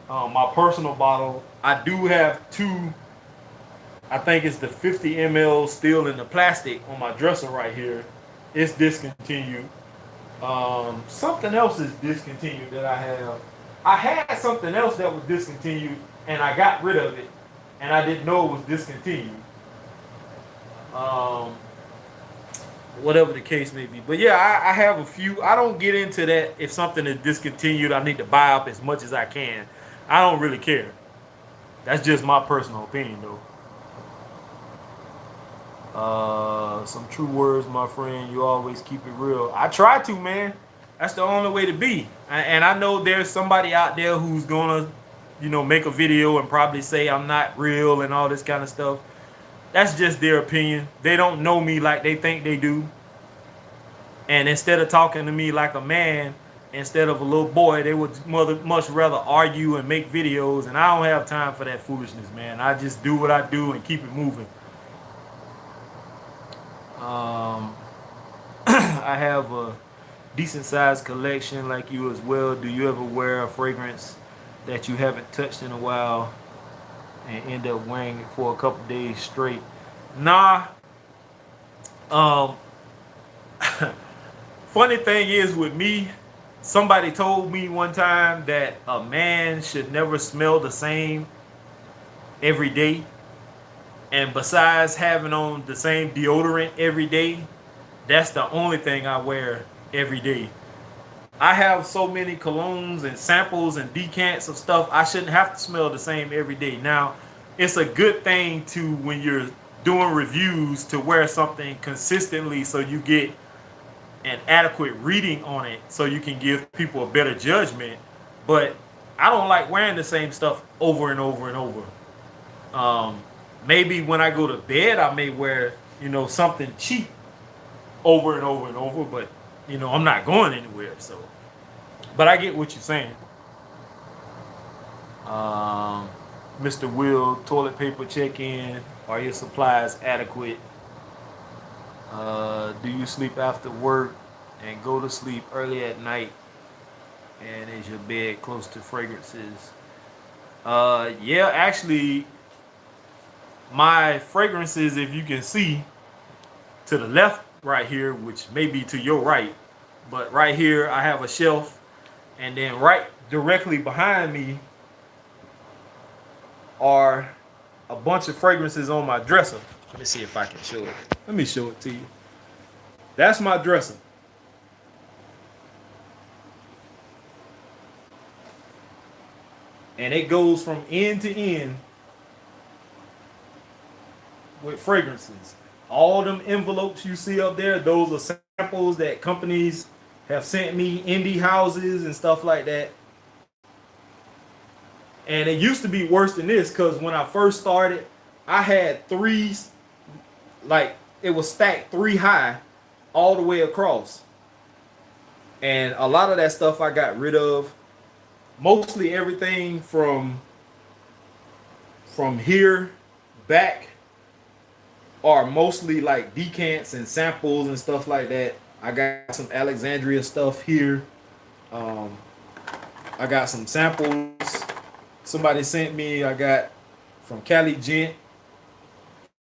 Speaker 1: My personal bottle. I do have two. I think it's the 50 ml still in the plastic on my dresser right here. It's discontinued. Something else is discontinued that I have. I had something else that was discontinued and I got rid of it and I didn't know it was discontinued. Um, Whatever the case may be. But yeah, I have a few. I don't get into that. If something is discontinued, I need to buy up as much as I can. I don't really care. That's just my personal opinion, though. Some true words, my friend. You always keep it real. I try to, man. That's the only way to be. And I know there's somebody out there who's gonna, make a video and probably say I'm not real and all this kind of stuff. That's just their opinion. They don't know me like they think they do. And instead of talking to me like a man, instead of a little boy, they would much rather argue and make videos. And I don't have time for that foolishness, man. I just do what I do and keep it moving. I have a decent sized collection like you as well. Do you ever wear a fragrance that you haven't touched in a while and end up wearing it for a couple days straight? Nah. Um, Funny thing is with me, somebody told me one time that a man should never smell the same every day. And besides having on the same deodorant every day, that's the only thing I wear every day. I have so many colognes and samples and decants of stuff, I shouldn't have to smell the same every day. Now, it's a good thing to, when you're doing reviews, to wear something consistently so you get and adequate reading on it so you can give people a better judgment. But I don't like wearing the same stuff over and over and over. Um, Maybe when I go to bed, I may wear, something cheap over and over and over, but I'm not going anywhere. So, but I get what you're saying. Um, Mr. Will, toilet paper check in. Are your supplies adequate? Do you sleep after work and go to sleep early at night? And is your bed close to fragrances? Yeah, actually, my fragrances, if you can see to the left right here, which may be to your right, but right here I have a shelf, and then right directly behind me are a bunch of fragrances on my dresser. Let me see if I can show it. Let me show it to you. That's my dresser. And it goes from end to end with fragrances. All them envelopes you see up there, those are samples that companies have sent me, indie houses and stuff like that. And it used to be worse than this because when I first started, I had three, like it was stacked 3 high all the way across. And a lot of that stuff I got rid of. Mostly everything from here back are mostly like decants and samples and stuff like that. I got some Alexandria stuff here. I got some samples somebody sent me. I got from Cali Gent,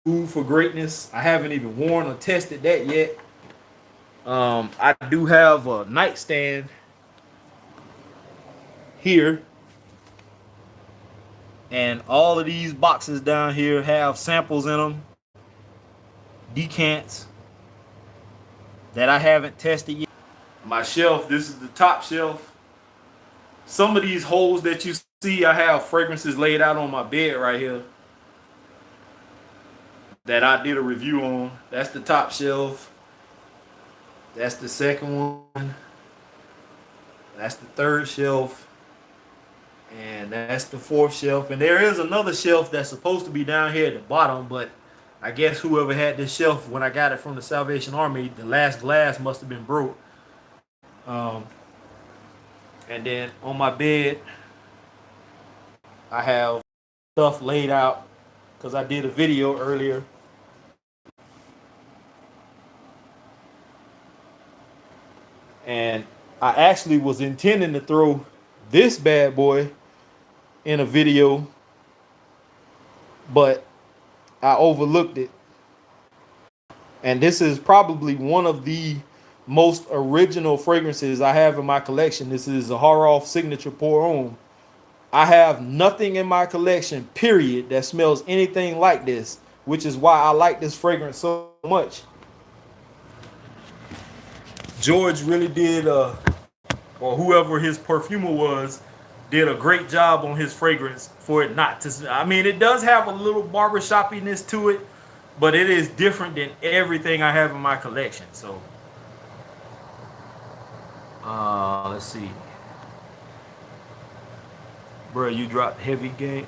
Speaker 1: Food for Greatness. I haven't even worn or tested that yet. I do have a nightstand here, and all of these boxes down here have samples in them, decants that I haven't tested yet. My shelf, this is the top shelf. Some of these holes that you see, I have fragrances laid out on my bed right here that I did a review on. That's the top shelf. That's the second one. That's the third shelf. And that's the fourth shelf. And there is another shelf that's supposed to be down here at the bottom, but I guess whoever had this shelf when I got it from the Salvation Army, the last glass must have been broke. And then on my bed, I have stuff laid out because I did a video earlier. And I actually was intending to throw this bad boy in a video, but I overlooked it. And this is probably one of the most original fragrances I have in my collection. This is a Haroff Signature Pour Homme. I have nothing in my collection, period, that smells anything like this, which is why I like this fragrance so much. George really did, or whoever his perfumer was, did a great job on his fragrance for it not to. I mean, it does have a little barbershoppiness to it, but it is different than everything I have in my collection. So, let's see. Bro, you dropped heavy game.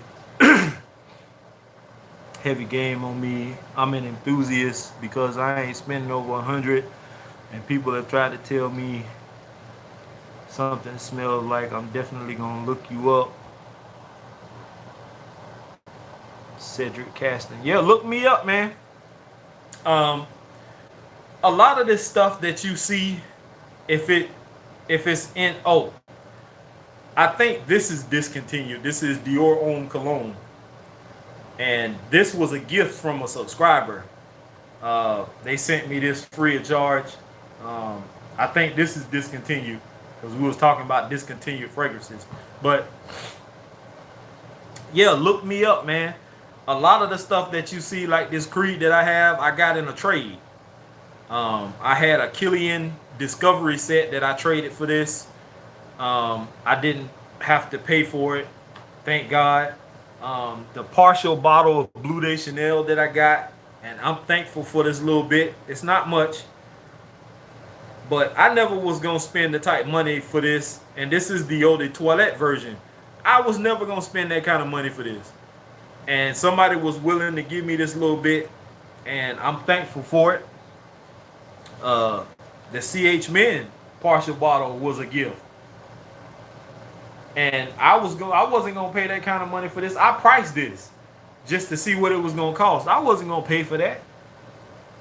Speaker 1: Heavy game on me. I'm an enthusiast because I ain't spending over 100, and people have tried to tell me something smells like I'm definitely gonna look you up. Cedric Caston. Yeah, look me up, man. A lot of this stuff that you see, if it's in, I think this is discontinued. This is Dior Homme Cologne. And this was a gift from a subscriber. They sent me this free of charge. I think this is discontinued because we was talking about discontinued fragrances. But yeah, look me up, man. A lot of the stuff that you see, like this Creed that I have, I got in a trade. I had a Killian Discovery set that I traded for this. I didn't have to pay for it, thank God. The partial bottle of Bleu de Chanel that I got, and I'm thankful for this little bit. It's not much, But I never was gonna spend the type money for this, and this is the eau de toilette version. I was never gonna spend that kind of money for this, and somebody was willing to give me this little bit, and I'm thankful for it. Uh, the CH Men partial bottle was a gift, and I wasn't gonna pay that kind of money for this. I priced this just to see what it was gonna cost. I wasn't gonna pay for that.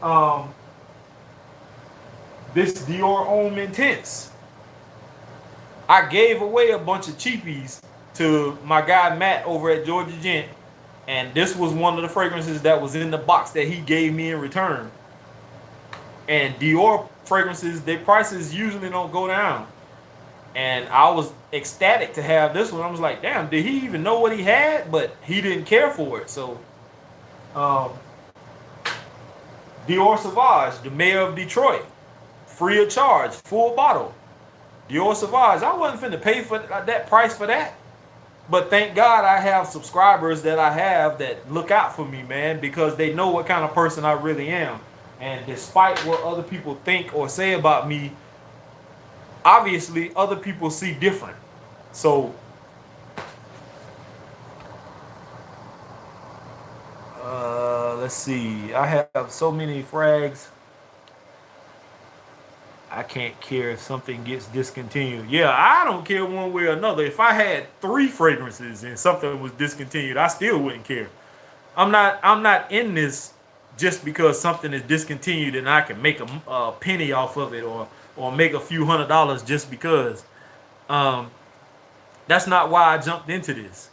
Speaker 1: Um, this Dior Homme Intense, I gave away a bunch of cheapies to my guy Matt over at Georgia Gent, and this was one of the fragrances that was in the box that he gave me in return. And Dior fragrances, their prices usually don't go down. And I was ecstatic to have this one. I was like, damn, did he even know what he had? But he didn't care for it. So, um, Dior Sauvage, the mayor of Detroit, free of charge, full bottle. Dior Sauvage, I wasn't finna pay for that price for that. But thank God I have subscribers that I have that look out for me, man, because they know what kind of person I really am. And despite what other people think or say about me, obviously other people see different. So, let's see. I have so many frags. I can't care if something gets discontinued. Yeah, I don't care one way or another. If I had 3 fragrances and something was discontinued, I still wouldn't care. I'm not in this just because something is discontinued and I can make a penny off of it, or make a few $100 just because. Um, that's not why I jumped into this.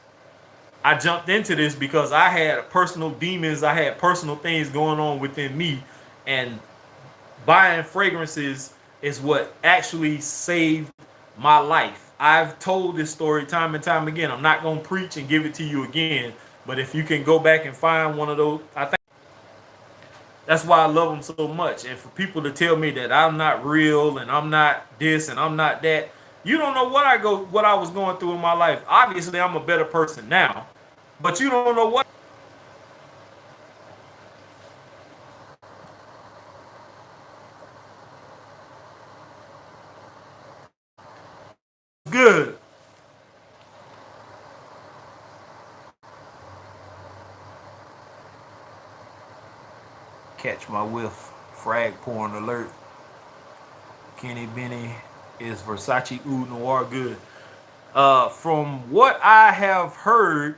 Speaker 1: I jumped into this because I had personal demons, I had personal things going on within me, and buying fragrances is what actually saved my life. I've told this story time and time again. I'm not going to preach and give it to you again, but if you can go back and find one of those, I think that's why I love them so much. And for people to tell me that I'm not real and I'm not this and I'm not that, you don't know what I was going through in my life. Obviously, I'm a better person now, but you don't know what good. Catch my whiff. Frag porn alert. Kenny Benny, is Versace Oud Noir good? From what I have heard,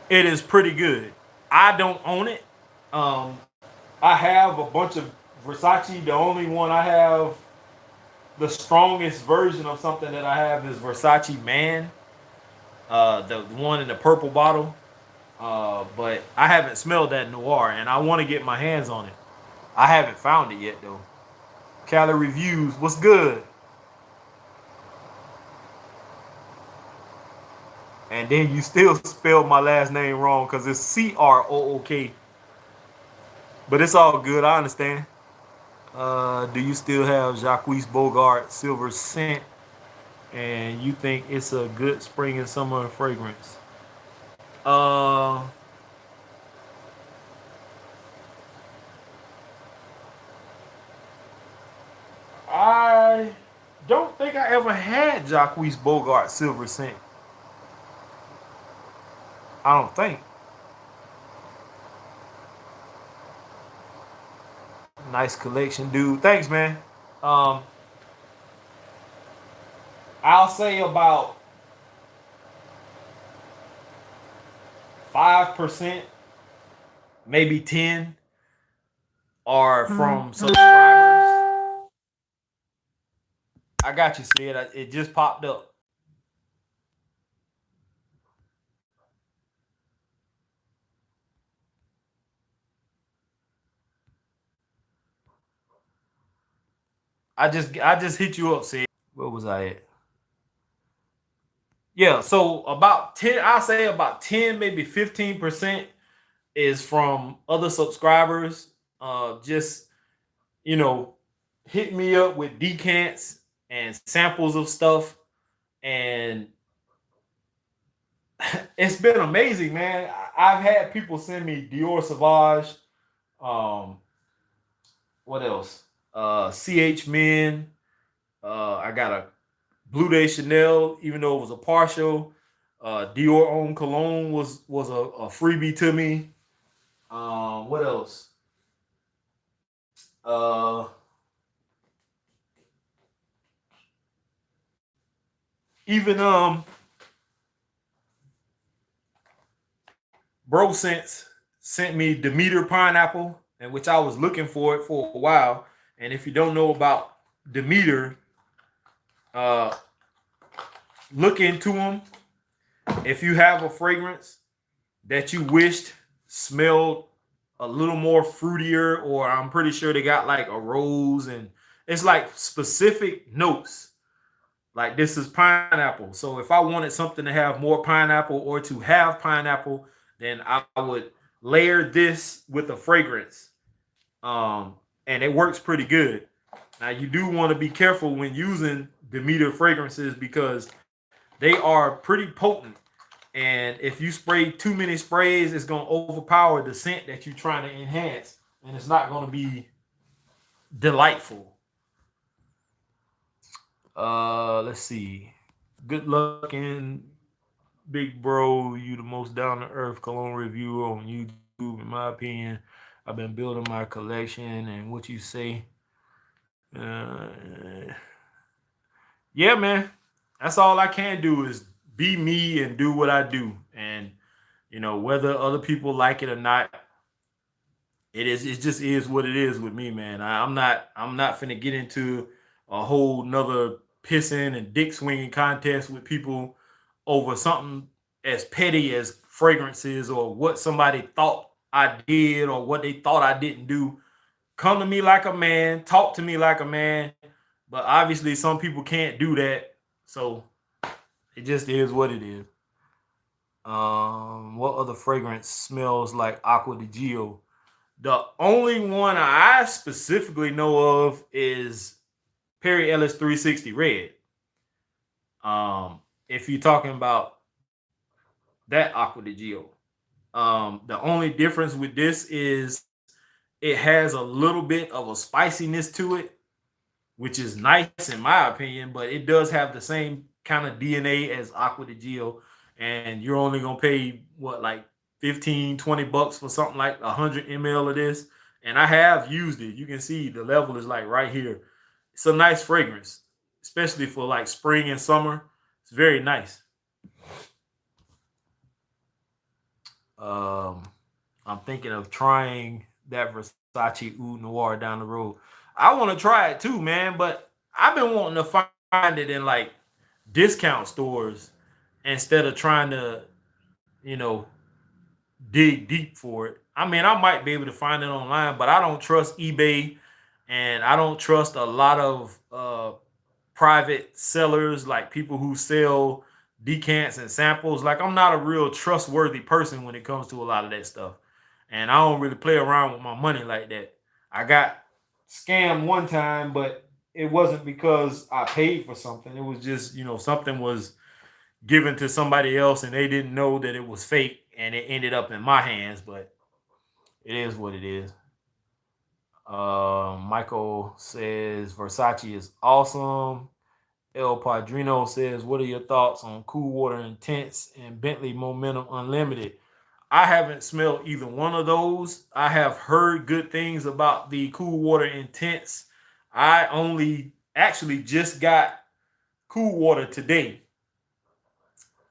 Speaker 1: it is pretty good. I don't own it. Um, I have a bunch of Versace. The only one I have, the strongest version of something that I have is Versace Man, the one in the purple bottle. But I haven't smelled that Noir, and I want to get my hands on it. I haven't found it yet though. Cali Reviews, what's good? And then you still spelled my last name wrong because it's Crook. But it's all good. I understand. Do you still have Jacques Bogart Silver Scent? And you think it's a good spring and summer fragrance? Uh, I don't think I ever had Jacques Bogart Silver Scent. I don't think. Nice collection, dude. Thanks, man. Um, I'll say about 5%, maybe 10, are from subscribers. I got you, Sid. It just popped up. I just hit you up, Sid. Where was I at? Yeah, so about 10, I'll say about 10, maybe 15% is from other subscribers. Just, you know, hit me up with decants and samples of stuff. And it's been amazing, man. Have had people send me Dior Sauvage. Um, what else? CH Men. I got a Blue Day Chanel, even though it was a partial. Dior Homme Cologne was a freebie to me. What else? Uh, even Bro sent me Demeter pineapple, and which I was looking for it for a while. And if you don't know about Demeter, uh, look into them. If you have a fragrance that you wished smelled a little more fruitier, or I'm pretty sure they got like a rose, and it's like specific notes. Like this is pineapple. So if I wanted something to have more pineapple or to have pineapple, then I would layer this with a fragrance. Um, and it works pretty good. Now you do want to be careful when using Demeter fragrances because they are pretty potent. And if you spray too many sprays, it's gonna overpower the scent that you're trying to enhance, and it's not gonna be delightful. Let's see. Good luck in Big Bro. You the most down to earth cologne reviewer on YouTube, in my opinion. I've been building my collection, and what you say. Uh, yeah, man. That's all I can do is be me and do what I do. And whether other people like it or not, it just is what it is with me, man. I'm not finna get into a whole nother pissing and dick swinging contest with people over something as petty as fragrances or what somebody thought I did or what they thought I didn't do. Come to me like a man, talk to me like a man, but obviously some people can't do that. So it just is what it is. What other fragrance smells like Aqua di Gio? The only one I specifically know of is Perry Ellis 360 Red. If you're talking about that Aqua di Gio. The only difference with this is it has a little bit of a spiciness to it, which is nice in my opinion, but it does have the same kind of DNA as Aqua di Gio. And you're only gonna pay what, like 15-20 bucks for something like 100 ml of this. And I have used it. You can see the level is like right here. It's a nice fragrance, especially for like spring and summer. It's very nice. Um, I'm thinking of trying that Versace Oud Noir down the road. I want to try it too, man, but I've been wanting to find it in like discount stores instead of trying to, you know, dig deep for it. I mean, I might be able to find it online, but I don't trust eBay and I don't trust a lot of private sellers, like people who sell decants and samples. Like, I'm not a real trustworthy person when it comes to a lot of that stuff. And I don't really play around with my money like that. I got scammed one time, but it wasn't because I paid for something. It was just, something was given to somebody else and they didn't know that it was fake and it ended up in my hands, but it is what it is. Michael says Versace is awesome. El Padrino says, what are your thoughts on Cool Water Intense and Bentley Momentum Unlimited? I haven't smelled either one of those. I have heard good things about the Cool Water Intense. I only actually just got Cool Water today.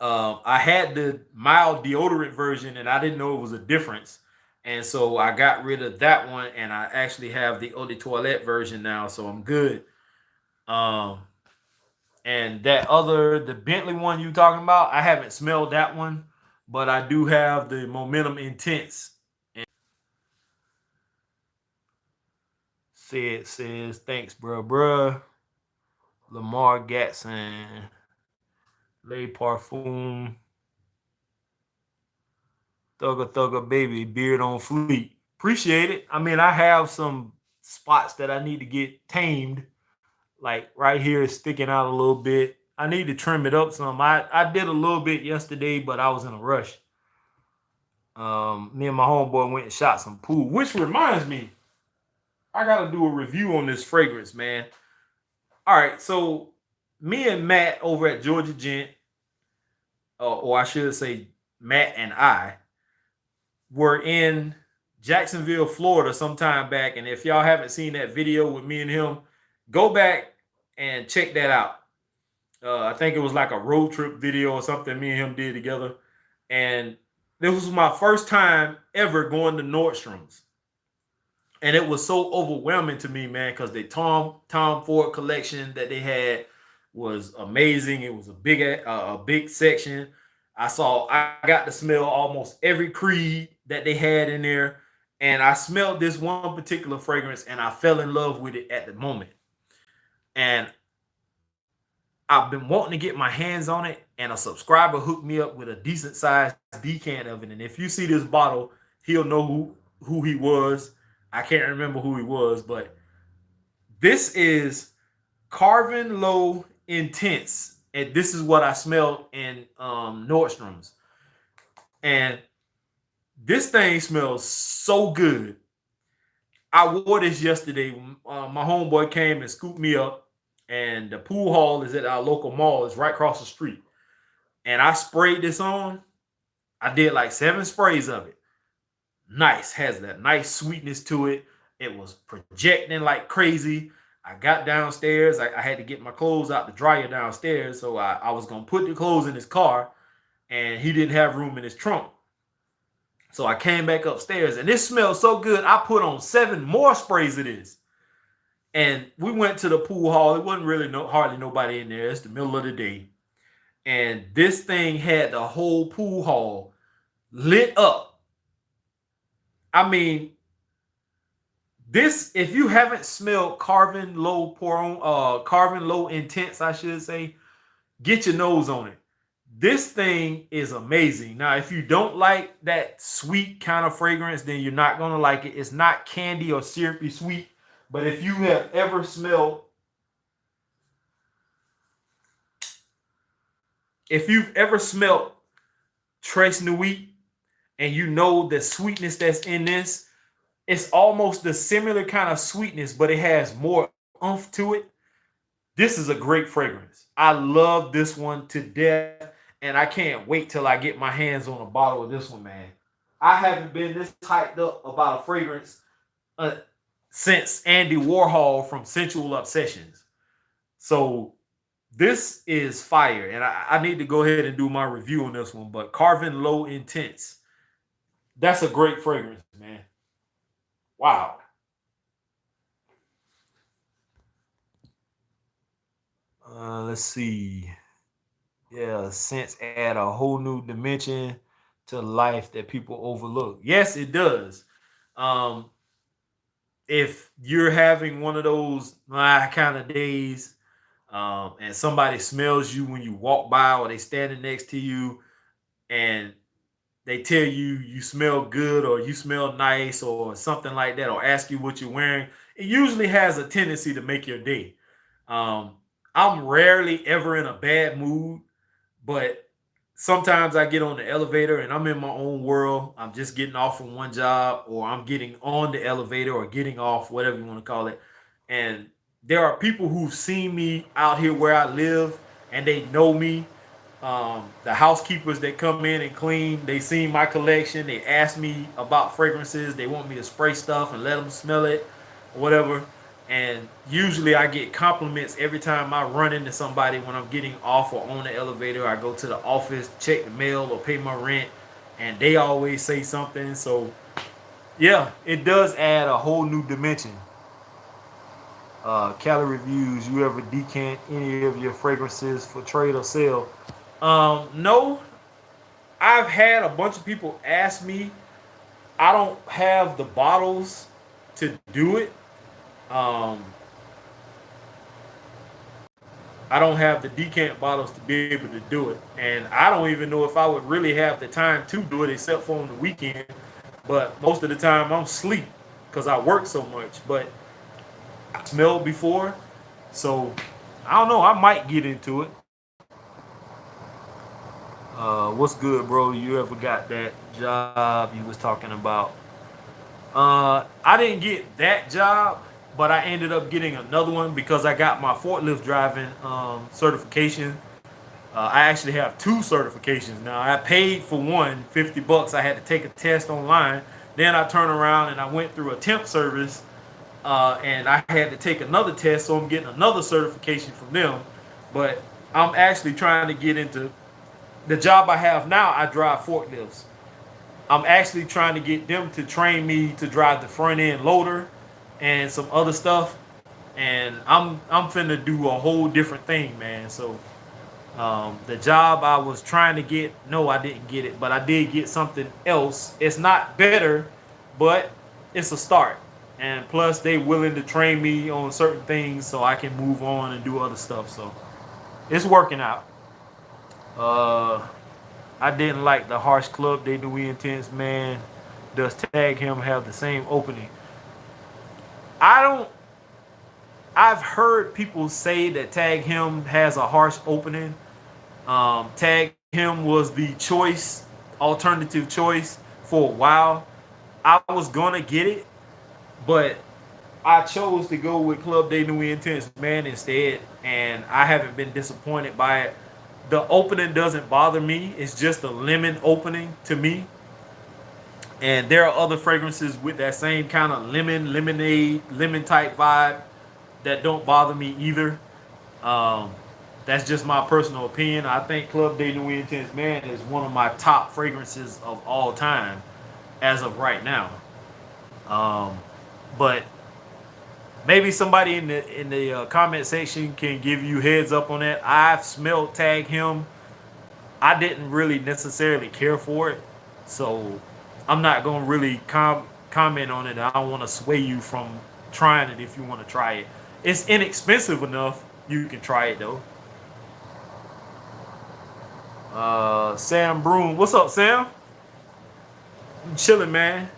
Speaker 1: I had the mild deodorant version and I didn't know it was a difference. And so I got rid of that one and I actually have the Eau de Toilette version now. So I'm good. Um, and the Bentley one you talking about, I haven't smelled that one, but I do have the Momentum Intense. And says, thanks, bruh. Lamar Gatson, Le Parfum, Thugger Baby, Beard on Fleet. Appreciate it. I mean, I have some spots that I need to get tamed. Like right here is sticking out a little bit. I need to trim it up some. I did a little bit yesterday, but I was in a rush. Me and my homeboy went and shot some pool, which reminds me, I gotta do a review on this fragrance, man. All right, so me and Matt over at Georgia Gent, or I should say, Matt and I were in Jacksonville, Florida, sometime back. And if y'all haven't seen that video with me and him, go back and check that out. I think it was like a road trip video or something me and him did together. And this was my first time ever going to Nordstrom's. And it was so overwhelming to me, man, because the Tom Ford collection that they had was amazing. It was a big section. I got to smell almost every creed that they had in there, and I smelled this one particular fragrance, and I fell in love with it at the moment. And I've been wanting to get my hands on it, and a subscriber hooked me up with a decent sized decant of it. And if you see this bottle, he'll know who he was. I can't remember who he was, but this is Carvin Low Intense, and this is what I smelled in Nordstrom's. And this thing smells so good. I wore this yesterday. My homeboy came and scooped me up, and the pool hall is at our local mall. It's right across the street. And I sprayed this on. I did like 7 sprays of it. Nice, has that nice sweetness to it. It was projecting like crazy. I got downstairs. I had to get my clothes out the dryer downstairs. So I was going to put the clothes in his car, and he didn't have room in his trunk. So I came back upstairs, and this smelled so good. I put on 7 more sprays of this. And we went to the pool hall. It wasn't really hardly nobody in there. It's the middle of the day. And this thing had the whole pool hall lit up. I mean, this, if you haven't smelled Carvin Low Carvin Low Intense, I should say, get your nose on it. This thing is amazing. Now, if you don't like that sweet kind of fragrance, then you're not going to like it. It's not candy or syrupy sweet. But if you have ever smelled, Tres Nuit, and you know the sweetness that's in this, it's almost the similar kind of sweetness, but it has more oomph to it. This is a great fragrance. I love this one to death, and I can't wait till I get my hands on a bottle of this one, man. I haven't been this hyped up about a fragrance since Andy Warhol from Sensual Obsessions. So this is fire, and I need to go ahead and do my review on this one. But Carvin Low Intense, that's a great fragrance, man. Wow. Let's see. Yeah, scents add a whole new dimension to life that people overlook. Yes, it does. Um, if you're having one of those kind of days, and somebody smells you when you walk by, or they standing next to you, and they tell you you smell good or you smell nice or something like that, or ask you what you're wearing, it usually has a tendency to make your day. Um, I'm rarely ever in a bad mood, but sometimes I get on the elevator and I'm in my own world. I'm just getting off from one job, or I'm getting on the elevator or getting off, whatever you want to call it. And there are people who've seen me out here where I live, and they know me. The housekeepers that come in and clean, they see my collection. They ask me about fragrances. They want me to spray stuff and let them smell it, or whatever. And usually I get compliments every time I run into somebody when I'm getting off or on the elevator. I go to the office, check the mail, or pay my rent, and they always say something. So yeah, it does add a whole new dimension. Calorie reviews, you ever decant any of your fragrances for trade or sale? No, I've had a bunch of people ask me. I don't have the bottles to do it. Um, I don't have the decant bottles to be able to do it. And I don't even know if I would really have the time to do it except for on the weekend. But most of the time I'm asleep because I work so much. But I smelled before. So I don't know. I might get into it. What's good, bro? You ever got that job you was talking about? I didn't get that job. but I ended up getting another one because I got my forklift driving certification. I actually have two certifications now. I paid for one, $50. I had to take a test online. Then I turned around and I went through a temp service, and I had to take another test, so I'm getting another certification from them. But I'm actually trying to get into the job I have now. I drive forklifts. I'm actually trying to get them to train me to drive the front end loader and some other stuff. And I'm finna do a whole different thing, man. So the job I was trying to get, no, I didn't get it, but I did get something else. It's not better, but it's a start. And plus, they willing to train me on certain things so I can move on and do other stuff. So it's working out. Uh, I didn't like the harsh club they do. We intense man. Does tag him have the same opening? I don't. I've heard people say that tag him has a harsh opening. Tag him was the choice, alternative choice for a while. I was gonna get it, but I chose to go with Club De Nuit Intense Man instead, and I haven't been disappointed by it. The opening doesn't bother me. It's just a lemon opening to me. And there are other fragrances with that same kind of lemon, lemonade, lemon type vibe that don't bother me either. Um, that's just my personal opinion. I think Club De Nuit Intense Man is one of my top fragrances of all time as of right now. Um, but maybe somebody in the comment section can give you heads up on that. I've smelled Tag Him. I didn't really necessarily care for it, so I'm not gonna really comment on it. I don't want to sway you from trying it if you want to try it. It's inexpensive enough. You can try it though. Sam Broom, what's up, Sam? I'm chilling, man.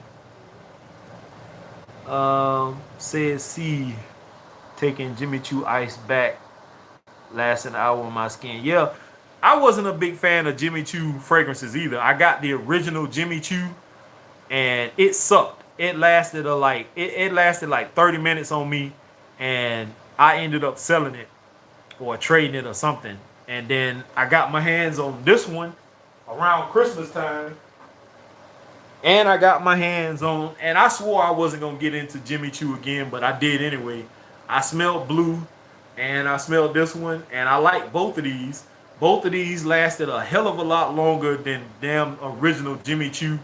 Speaker 1: Says C, taking Jimmy Choo ice back, last an hour on my skin. Yeah, I wasn't a big fan of Jimmy Choo fragrances either. I got the original Jimmy Choo, and it sucked. It lasted like 30 minutes on me, and I ended up selling it or trading it or something. And then I got my hands on this one around Christmas time, and I got my hands on, and I swore I wasn't gonna get into Jimmy Choo again, but I did anyway. I smelled blue, and I smelled this one, and I like both of these. Both of these lasted a hell of a lot longer than damn original Jimmy Choo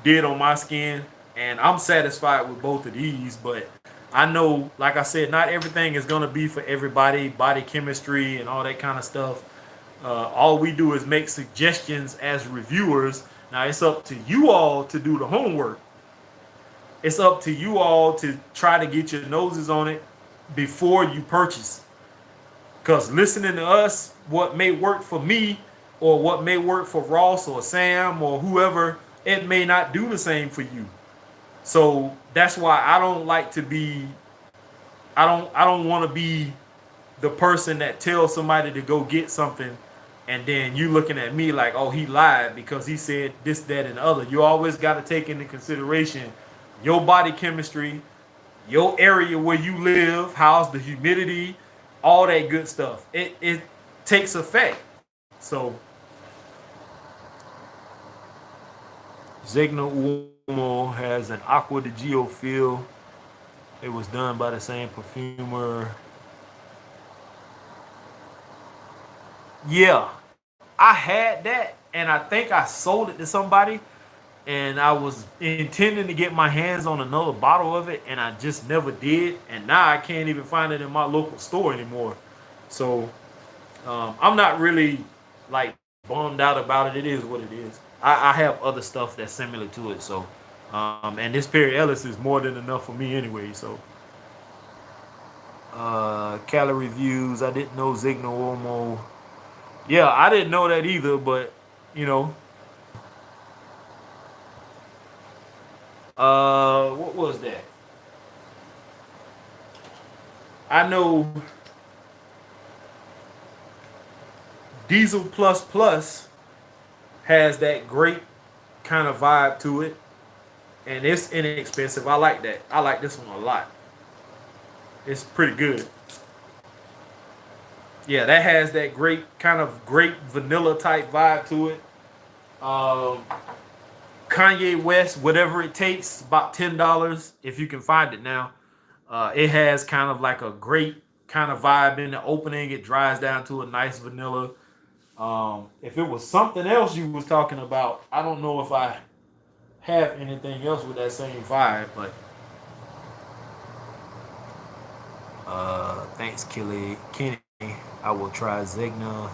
Speaker 1: did on my skin, and I'm satisfied with both of these. But I know, like I said, not everything is gonna be for everybody. Body chemistry and all that kind of stuff. All we do is make suggestions as reviewers. Now it's up to you all to do the homework. It's up to you all to try to get your noses on it before you purchase. Because listening to us, what may work for me or what may work for Ross or Sam or whoever, it may not do the same for you. So that's why I don't like to be, I don't want to be the person that tells somebody to go get something and then you looking at me like, oh, he lied because he said this, that, and the other. You always got to take into consideration your body chemistry, your area where you live, how's the humidity, all that good stuff. It takes effect. So Zegna Uomo has an Aqua de Gio feel. It was done by the same perfumer. Yeah, I had that, and I think I sold it to somebody, and I was intending to get my hands on another bottle of it, and I just never did, and now I can't even find it in my local store anymore. So I'm not really like bummed out about it. It is what it is. I have other stuff that's similar to it, so and this Perry Ellis is more than enough for me anyway. So calorie views. I didn't know Zigno. Yeah, I didn't know that either, but you know, what was that? I know Diesel Plus Plus has that great kind of vibe to it, and it's inexpensive. I like that. I like this one a lot. It's pretty good. Yeah, that has that great kind of great vanilla type vibe to it. Um, Kanye West, whatever it takes, about $10 if you can find it now. It has kind of like a great kind of vibe in the opening. It dries down to a nice vanilla. If it was something else you was talking about, I don't know if I have anything else with that same vibe, but thanks, Kenny. I will try Zegna.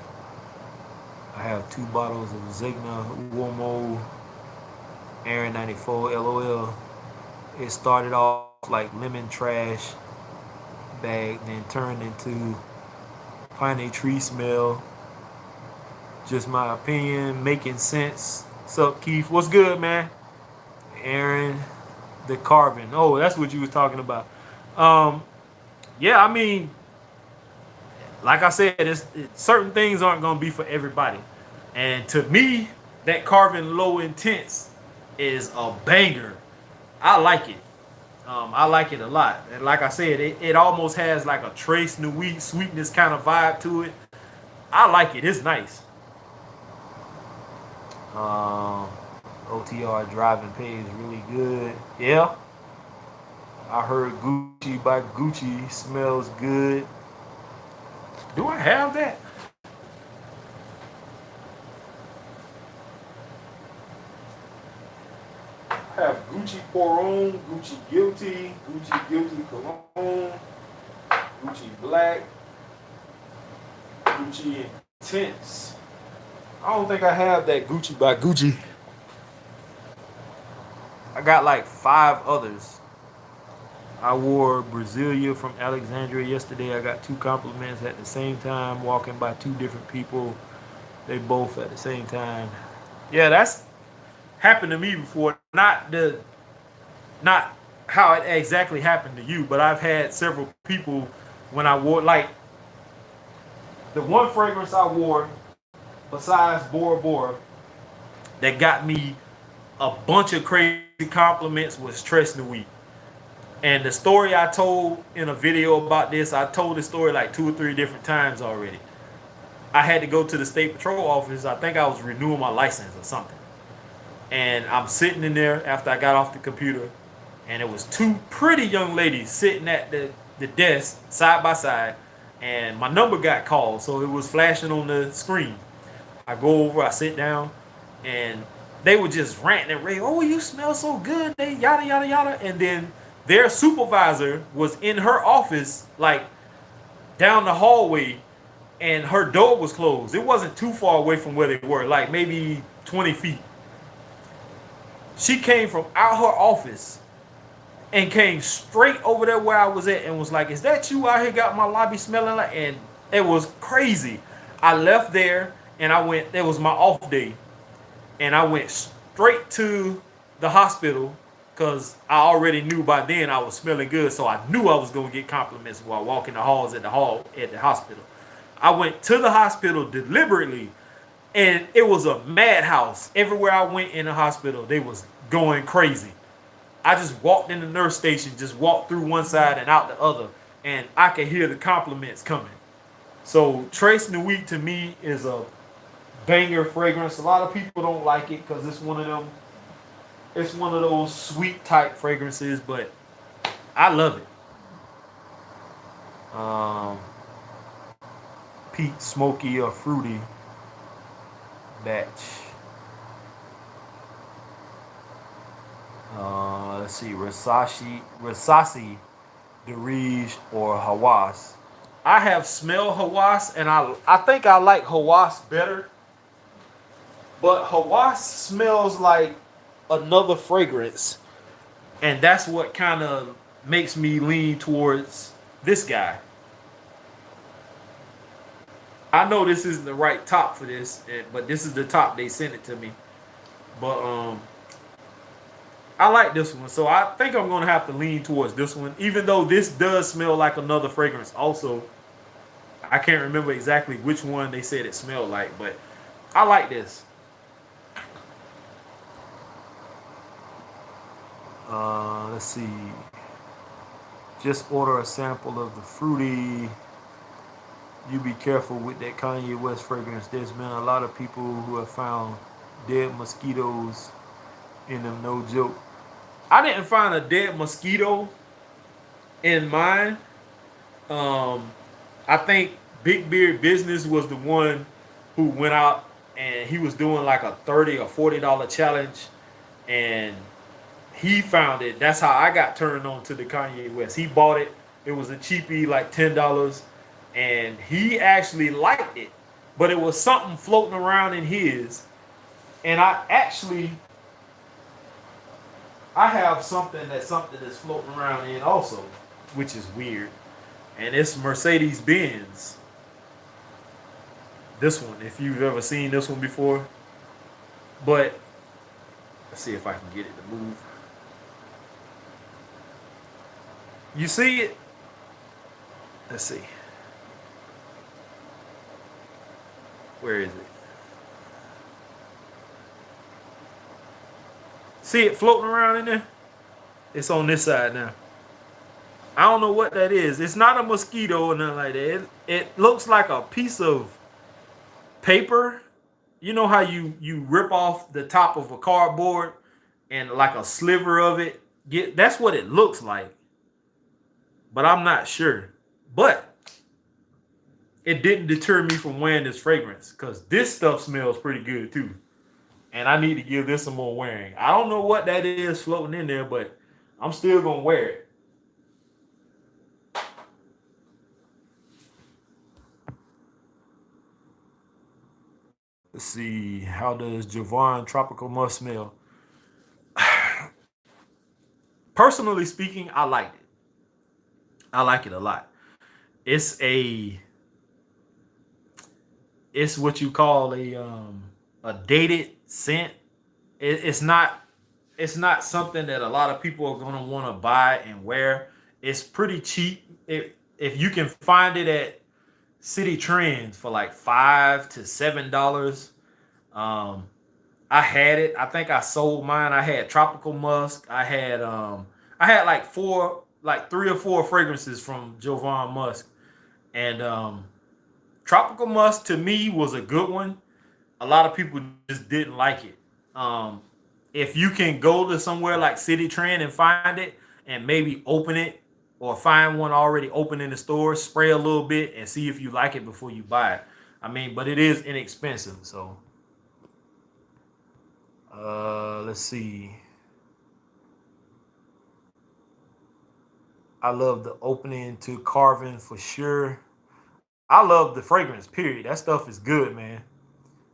Speaker 1: I have 2 bottles of Zegna Uomo Aaron 94 LOL. It started off like lemon trash bag, then turned into piney tree smell. Just my opinion, making sense. What's up, Keith? What's good, man? Aaron, the carving. Oh, that's what you was talking about. Um, yeah, I mean, like I said, certain things aren't gonna be for everybody. And to me, that carving low intense is a banger. I like it. I like it a lot. And like I said, it almost has like a trace Nuit sweetness kind of vibe to it. I like it. It's nice. Um, OTR driving pay is really good. Yeah, I heard Gucci by Gucci smells good. Do I have that? I have Gucci Poron, Gucci Guilty Cologne, Gucci Black, Gucci Intense. I don't think I have that Gucci by Gucci. I got like 5 others. I wore Brasilia from Alexandria yesterday. I got 2 compliments at the same time, walking by 2 different people. They both at the same time. Yeah, that's happened to me before. Not how it exactly happened to you, but I've had several people when I wore like the one fragrance I wore besides Bora Bora that got me a bunch of crazy compliments was Tres Nuit. And the story I told in a video about this, I told this story like 2 or 3 different times already. I had to go to the state patrol office. I think I was renewing my license or something. And I'm sitting in there after I got off the computer, and it was 2 pretty young ladies sitting at the desk side by side, and my number got called, so it was flashing on the screen. I go over, I sit down, and they were just ranting and raving. Oh, you smell so good, they yada yada yada. And then their supervisor was in her office, like down the hallway, and her door was closed. It wasn't too far away from where they were, like maybe 20 feet. She came from out her office and came straight over there where I was at and was like, "Is that you out here got my lobby smelling like?" And it was crazy. I left there and I went, it was my off day, and I went straight to the hospital because I already knew by then I was smelling good. So I knew I was going to get compliments while walking the halls at the hospital. I went to the hospital deliberately, and it was a madhouse. Everywhere I went in the hospital, they was going crazy. I just walked in the nurse station, just walked through one side and out the other, and I could hear the compliments coming. So Trace Nuit to me is a banger fragrance. A lot of people don't like it because it's one of them. It's one of those sweet type fragrances, but I love it. Um, Peat, smoky or fruity batch. Let's see, Rasasi, Derige, or Hawas. I have smelled Hawas, and I think I like Hawas better. But Hawas smells like another fragrance, and that's what kind of makes me lean towards this guy. I know this isn't the right top for this, but this is the top they sent it to me. But I like this one, so I think I'm gonna have to lean towards this one, even though this does smell like another fragrance. Also, I can't remember exactly which one they said it smelled like, but I like this. Let's see. Just order a sample of the fruity. You be careful with that Kanye West fragrance. There's been a lot of people who have found dead mosquitoes in them. No joke. I didn't find a dead mosquito in mine. Um, I think Big Beard Business was the one who went out and he was doing like a $30 or $40 challenge, and he found it. That's how I got turned on to the Kanye West. He bought it. It was a cheapie, like $10, and he actually liked it. But it was something floating around in his, and I have something that's floating around in also, which is weird, and it's Mercedes Benz. This one, if you've ever seen this one before, but let's see if I can get it to move. You see it? Let's see. Where is it? See it floating around in there? It's on this side now. I don't know what that is. It's not a mosquito or nothing like that. It looks like a piece of paper. You know how you rip off the top of a cardboard and like a sliver of it that's what it looks like. But I'm not sure. But it didn't deter me from wearing this fragrance because this stuff smells pretty good too. And I need to give this some more wearing. I don't know what that is floating in there, but I'm still gonna wear it. Let's see. How does Javon Tropical Musk smell? Personally speaking, I like it. I like it a lot. It's a it's what you call a dated scent. It's not something that a lot of people are gonna want to buy and wear. It's pretty cheap. If you can find it at City Trends for like $5 to $7. Um, I had it. I think I sold mine. I had Tropical Musk. I had like three or four fragrances from Jovan Musk, and Tropical Musk to me was a good one. A lot of people just didn't like it. Um, if you can go to somewhere like City Trend and find it, and maybe open it, or find one already open in the store, spray a little bit and see if you like it before you buy it. I mean, but it is inexpensive, so let's see. I love the opening to Carvin for sure. I love the fragrance, period. That stuff is good, man.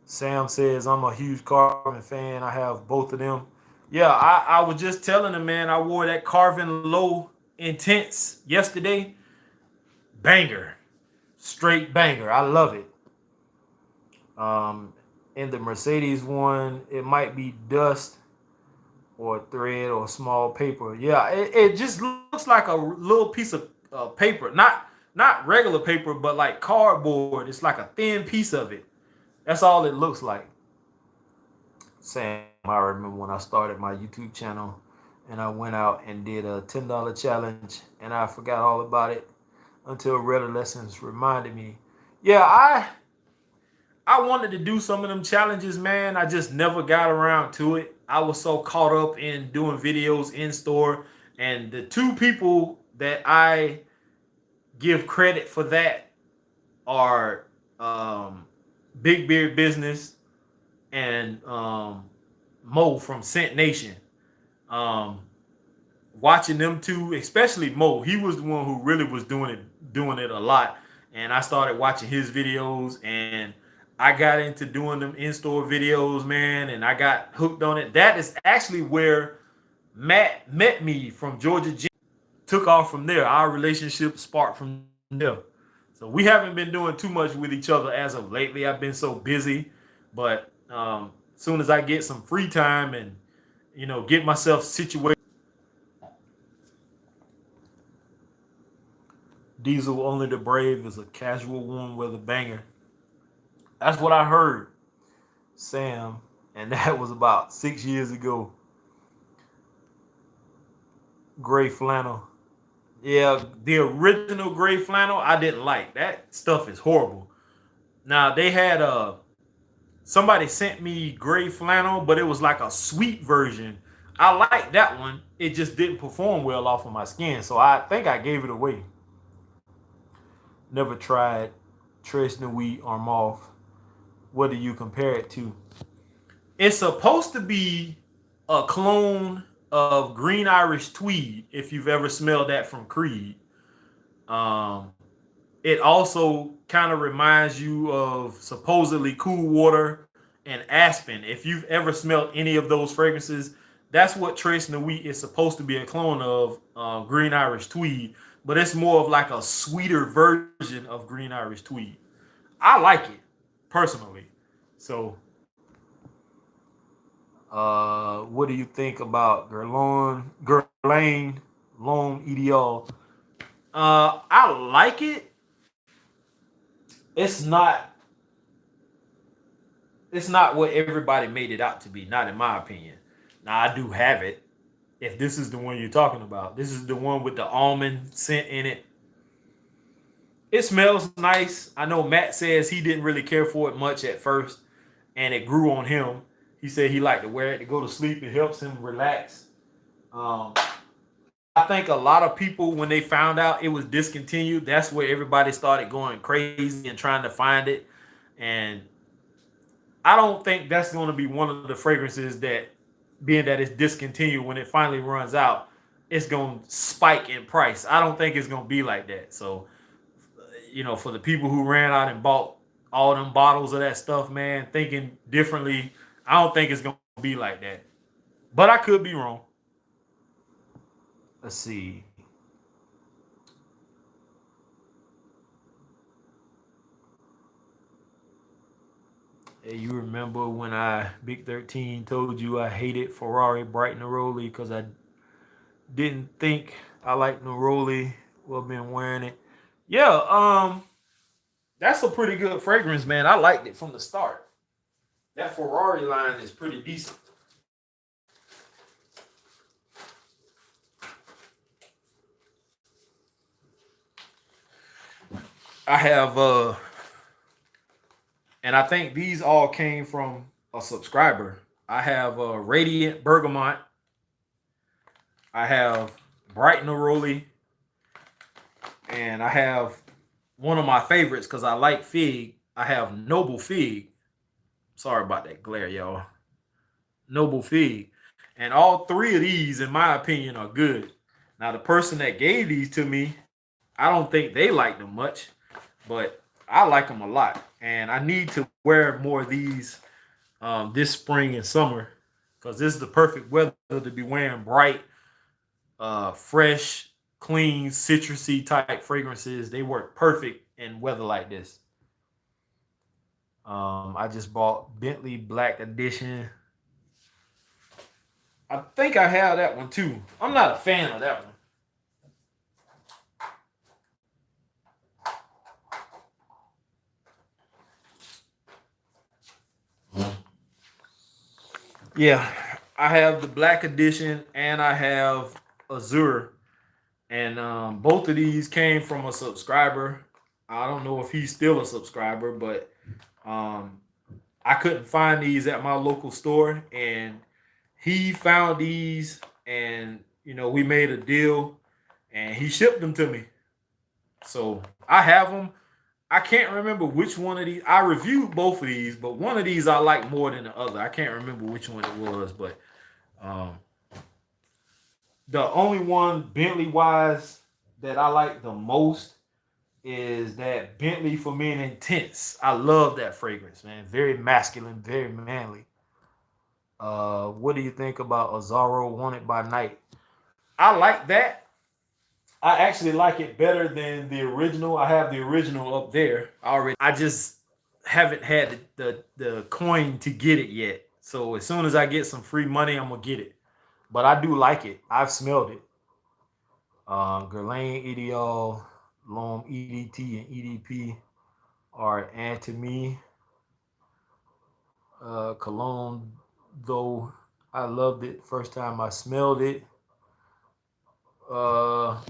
Speaker 1: Sam says, I'm a huge Carvin fan. I have both of them. Yeah, I was just telling him, man, I wore that Carvin Low Intense yesterday. Banger. Straight banger. I love it. Um, in the Mercedes one, it might be dust or thread or small paper. Yeah, it just looks like a little piece of paper, not regular paper, but like cardboard. It's like a thin piece of it. That's all it looks like. Sam, I remember when I started my YouTube channel and I went out and did a $10 challenge and I forgot all about it until Red Lessons reminded me. Yeah, I wanted to do some of them challenges, man. I just never got around to it. I was so caught up in doing videos in store. And the two people that I give credit for that are Big Beard Business and Mo from Scent Nation. Um, Watching them two, especially Mo, he was the one who really was doing it a lot. And I started watching his videos and I got into doing them in-store videos, man, and I got hooked on it. That is actually where Matt met me from Georgia G. Took off from there. Our relationship sparked from there. So we haven't been doing too much with each other as of lately. I've been so busy, but as soon as I get some free time and get myself situated. Diesel Only the Brave is a casual warm weather banger. That's what I heard, Sam, and that was about 6 years ago. Gray flannel. Yeah, the original gray flannel I didn't like. That stuff is horrible. Now they had somebody sent me gray flannel, but it was like a sweet version. I liked that one. It just didn't perform well off of my skin, so I think I gave it away. Never tried Tres Nuit or Moth. What do you compare it to? It's supposed to be a clone of Green Irish Tweed, if you've ever smelled that from Creed. Um, it also kind of reminds you of supposedly Cool Water and Aspen. If you've ever smelled any of those fragrances, that's what Trace Nuit is supposed to be a clone of Green Irish Tweed, but it's more of like a sweeter version of Green Irish Tweed. I like it personally. So, what do you think about Guerlain Long EDL? I like it. It's not it's not what everybody made it out to be, not in my opinion. Now I do have it. If this is the one you're talking about, this is the one with the almond scent in it. It smells nice. I know Matt says he didn't really care for it much at first, and it grew on him. He said he liked to wear it to go to sleep. It helps him relax. Um, I think a lot of people, when they found out it was discontinued, that's where everybody started going crazy and trying to find it. And I don't think that's going to be one of the fragrances that, being that it's discontinued, when it finally runs out, it's going to spike in price. I don't think it's going to be like that. So, for the people who ran out and bought all them bottles of that stuff, man, thinking differently, I don't think it's going to be like that. But I could be wrong. Let's see. Hey, you remember when Big 13 told you I hated Ferrari Bright Neroli because I didn't think I liked Neroli. Well, been wearing it. Yeah, that's a pretty good fragrance, man. I liked it from the start. That Ferrari line is pretty decent. I have and I think these all came from a subscriber. I have Radiant Bergamot. I have Bright Neroli, and I have one of my favorites because I like fig. I have Noble Fig. Sorry about that glare, y'all. Noble Fig. And all three of these, in my opinion, are good. Now, the person that gave these to me, I don't think they like them much, but I like them a lot. And I need to wear more of these this spring and summer because this is the perfect weather to be wearing bright, fresh, clean, citrusy type fragrances. They work perfect in weather like this. I just bought Bentley Black Edition. I think I have that one too. I'm not a fan of that one. Yeah, I have the Black Edition and I have Azure, and both of these came from a subscriber. I don't know if he's still a subscriber, but um, I couldn't find these at my local store, and he found these, and we made a deal, and he shipped them to me. So I have them. I can't remember which one of these. I reviewed both of these, but one of these I like more than the other. I can't remember which one it was, but um, the only one Bentley wise that I like the most is that Bentley for Men Intense. I love that fragrance, man. Very masculine, very manly. What do you think about Azaro Wanted by Night? I like that. I actually like it better than the original. I have the original up there already. I just haven't had the coin to get it yet. So as soon as I get some free money, I'm gonna get it. But I do like it. I've smelled it. Guerlain EDL, Loam EDT, and EDP are anti-me. Cologne, though I loved it first time I smelled it. Uh,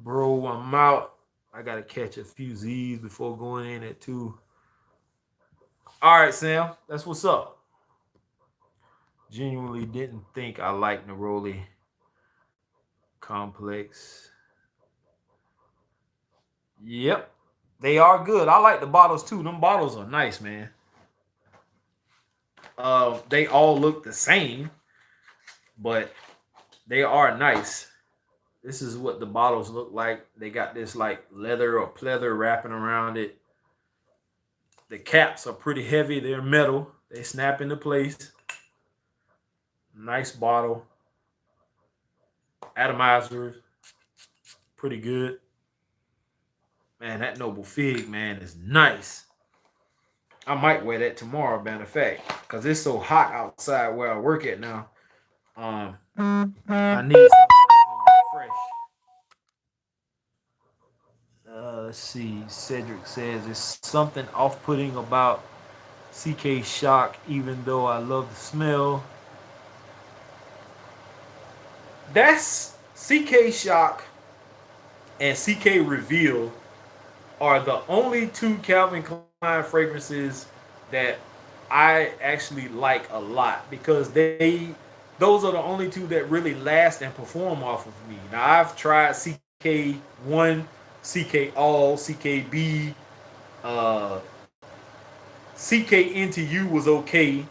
Speaker 1: Bro, I'm out. I gotta catch a few Z's before going in at 2. All right, Sam. That's what's up. Genuinely didn't think I liked Neroli Complex. Yep. They are good. I like the bottles too. Them bottles are nice, man. They all look the same, but they are nice. This is what the bottles look like. They got this like leather or pleather wrapping around it. The caps are pretty heavy. They're metal. They snap into place. Nice bottle. Atomizers. Pretty good. Man, that Noble Fig, man, is nice. I might wear that tomorrow, matter of fact, because it's so hot outside where I work at now. I need something that's gonna be fresh. Let's see. Cedric says it's something off-putting about CK Shock, even though I love the smell. That's CK Shock and CK Reveal are the only two Calvin Klein fragrances that I actually like a lot because those are the only two that really last and perform off of me. Now I've tried CK1, CK All, CKB, uh, CK Into You was okay.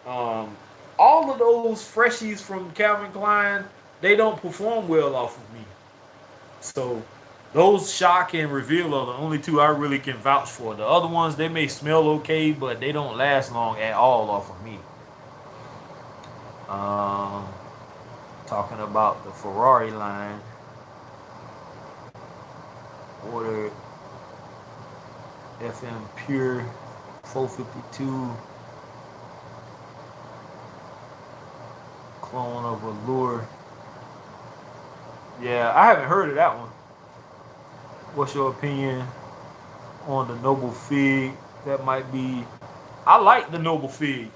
Speaker 1: Um, all of those freshies from Calvin Klein, they don't perform well off of me. So those Shock and Reveal are the only two I really can vouch for. The other ones, they may smell okay, but they don't last long at all off of me. Um, Talking about the Ferrari line, ordered FM Pure 452 clone of Allure. Yeah, I haven't heard of that one. What's your opinion on the Noble Fig? That might be. I like the Noble Fig.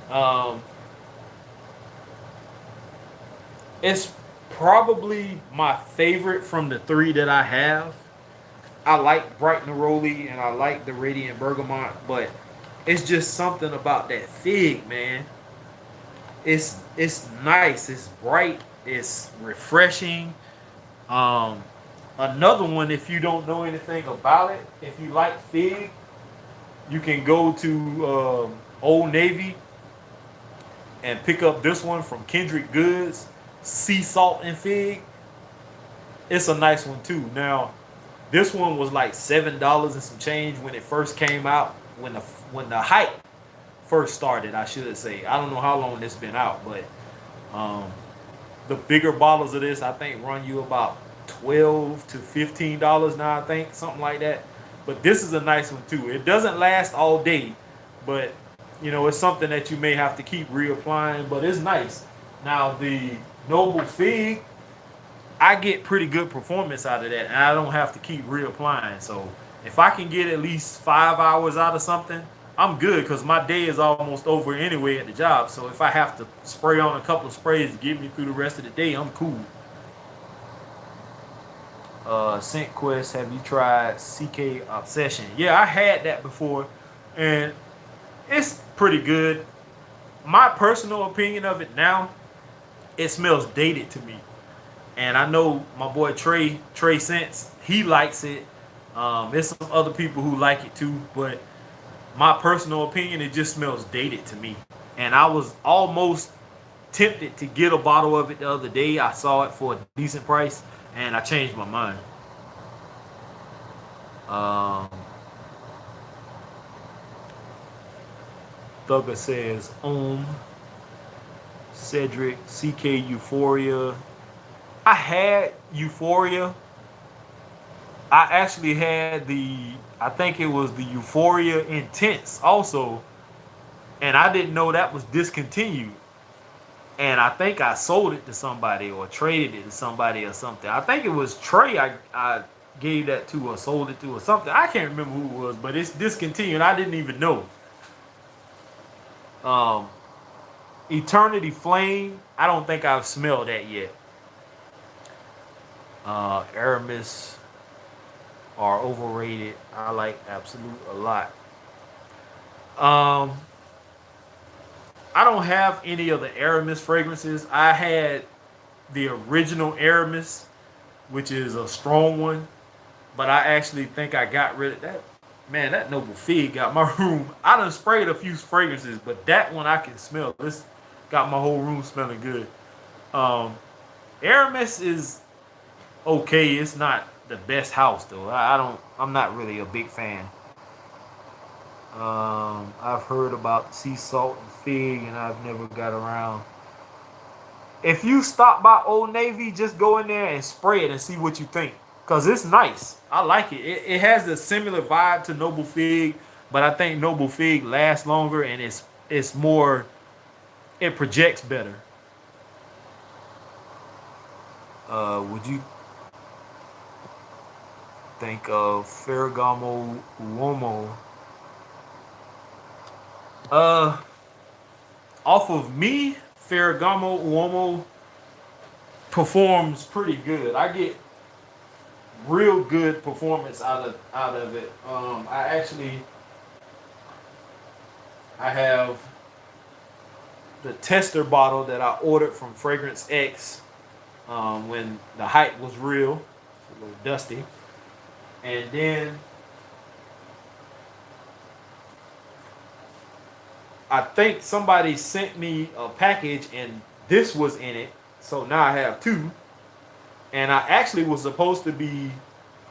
Speaker 1: Um, it's probably my favorite from the three that I have. I like Bright Neroli and I like the Radiant Bergamot, but it's just something about that fig, man. It's nice. It's bright. It's refreshing. Um, Another one, if you don't know anything about it, if you like fig, you can go to Old Navy and pick up this one from Kendrick Goods, Sea Salt and Fig. It's a nice one too. Now, this one was like $7 and some change when it first came out, when the hype first started, I should say. I don't know how long this been out, but um, the bigger bottles of this I think run you about $12 to $15 now, I think, something like that. But this is a nice one too. It doesn't last all day, but it's something that you may have to keep reapplying, but it's nice. Now the Noble Fig, I get pretty good performance out of that, and I don't have to keep reapplying. So if I can get at least 5 hours out of something, I'm good because my day is almost over anyway at the job. So if I have to spray on a couple of sprays to get me through the rest of the day, I'm cool. Scent Quest, have you tried CK Obsession? Yeah, I had that before, and it's pretty good. My personal opinion of it now, it smells dated to me. And I know my boy Trey Sense, he likes it. There's some other people who like it too, but my personal opinion, it just smells dated to me. And I was almost tempted to get a bottle of it the other day. I saw it for a decent price, and I changed my mind. Um, Thugger says, Cedric, CK Euphoria. I had Euphoria. I actually had I think it was the Euphoria Intense also, and I didn't know that was discontinued. And I think I sold it to somebody or traded it to somebody or something. I think it was Trey I gave that to or sold it to or something. I can't remember who it was, but it's discontinued. I didn't even know. Um, Eternity Flame, I don't think I've smelled that yet. Aramis are overrated. I like Absolute a lot. Um, I don't have any of the Aramis fragrances. I had the original Aramis, which is a strong one, but I actually think I got rid of that. Man, that Noble Fig got my room. I done sprayed a few fragrances, but that one I can smell. This got my whole room smelling good. Um, Aramis is okay. It's not the best house though. I don't. I'm not really a big fan. I've heard about sea salt and fig, and I've never got around. If you stop by Old Navy, just go in there and spray it and see what you think. Cause it's nice. I like it. It has a similar vibe to Noble Fig, but I think Noble Fig lasts longer and it's more. It projects better. Would you think of Ferragamo Uomo? Uh, Off of me, Ferragamo Uomo performs pretty good. I get real good performance out of it. I have the tester bottle that I ordered from Fragrance X when the hype was real, a little dusty, and then I think somebody sent me a package and this was in it, so now I have two. And I actually was supposed to be,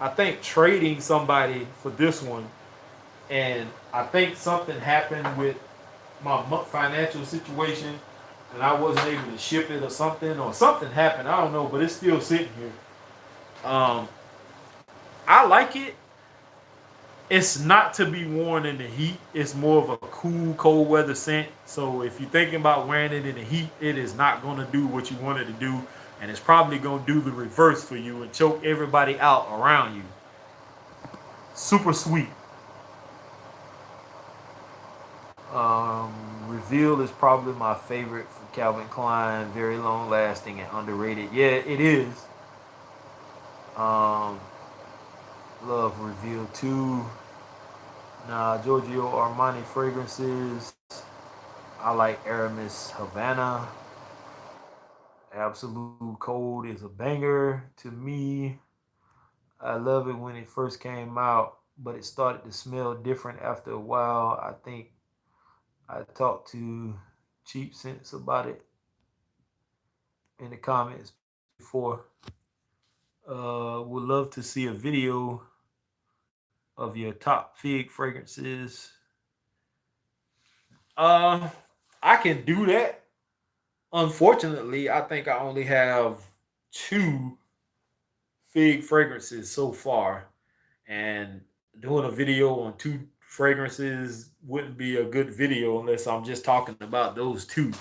Speaker 1: I think, trading somebody for this one, and I think something happened with my financial situation, and I wasn't able to ship it or something happened. I don't know, but it's still sitting here. Um, I like it. It's not to be worn in the heat. It's more of a cool, cold weather scent. So if you're thinking about wearing it in the heat, it is not going to do what you want it to do, and it's probably going to do the reverse for you and choke everybody out around you. Super sweet. Reveal is probably my favorite from Calvin Klein. Very long lasting and underrated. Yeah, it is. Um, Love Reveal too. Nah, Giorgio Armani fragrances. I like Aramis Havana. Absolute Cold is a banger to me. I love it when it first came out, but it started to smell different after a while. I think I talked to Cheap Sense about it in the comments before. Would love to see a video of your top fig fragrances. Uh, I can do that. Unfortunately, I think I only have two fig fragrances so far, and doing a video on two fragrances wouldn't be a good video unless I'm just talking about those two.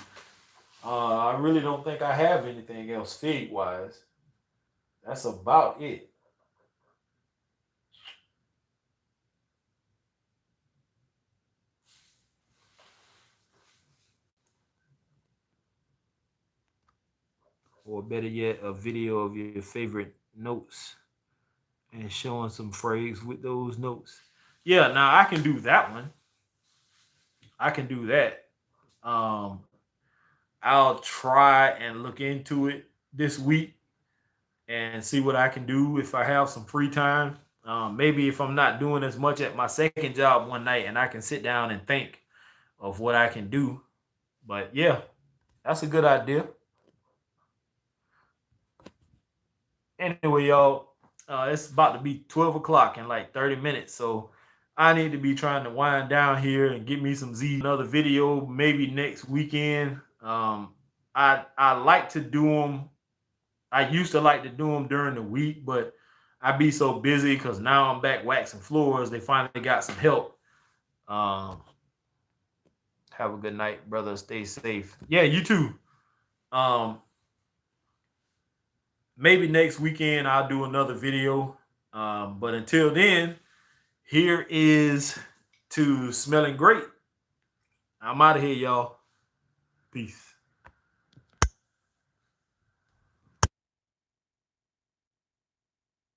Speaker 1: I really don't think I have anything else fig wise. That's about it. Or better yet, a video of your favorite notes and showing some phrase with those notes. Yeah, now I can do that one. I can do that. Um, I'll try and look into it this week and see what I can do if I have some free time. Maybe if I'm not doing as much at my second job one night and I can sit down and think of what I can do. But yeah, that's a good idea. Anyway, y'all, it's about to be 12 o'clock in like 30 minutes. So I need to be trying to wind down here and get me some Z another video maybe next weekend. I like to do them. I used to like to do them during the week, but I be so busy because now I'm back waxing floors. They finally got some help. Um, have a good night, brother. Stay safe. Yeah, you too. Um, Maybe next weekend I'll do another video. But until then, here is to smelling great. I'm out of here, y'all. Peace.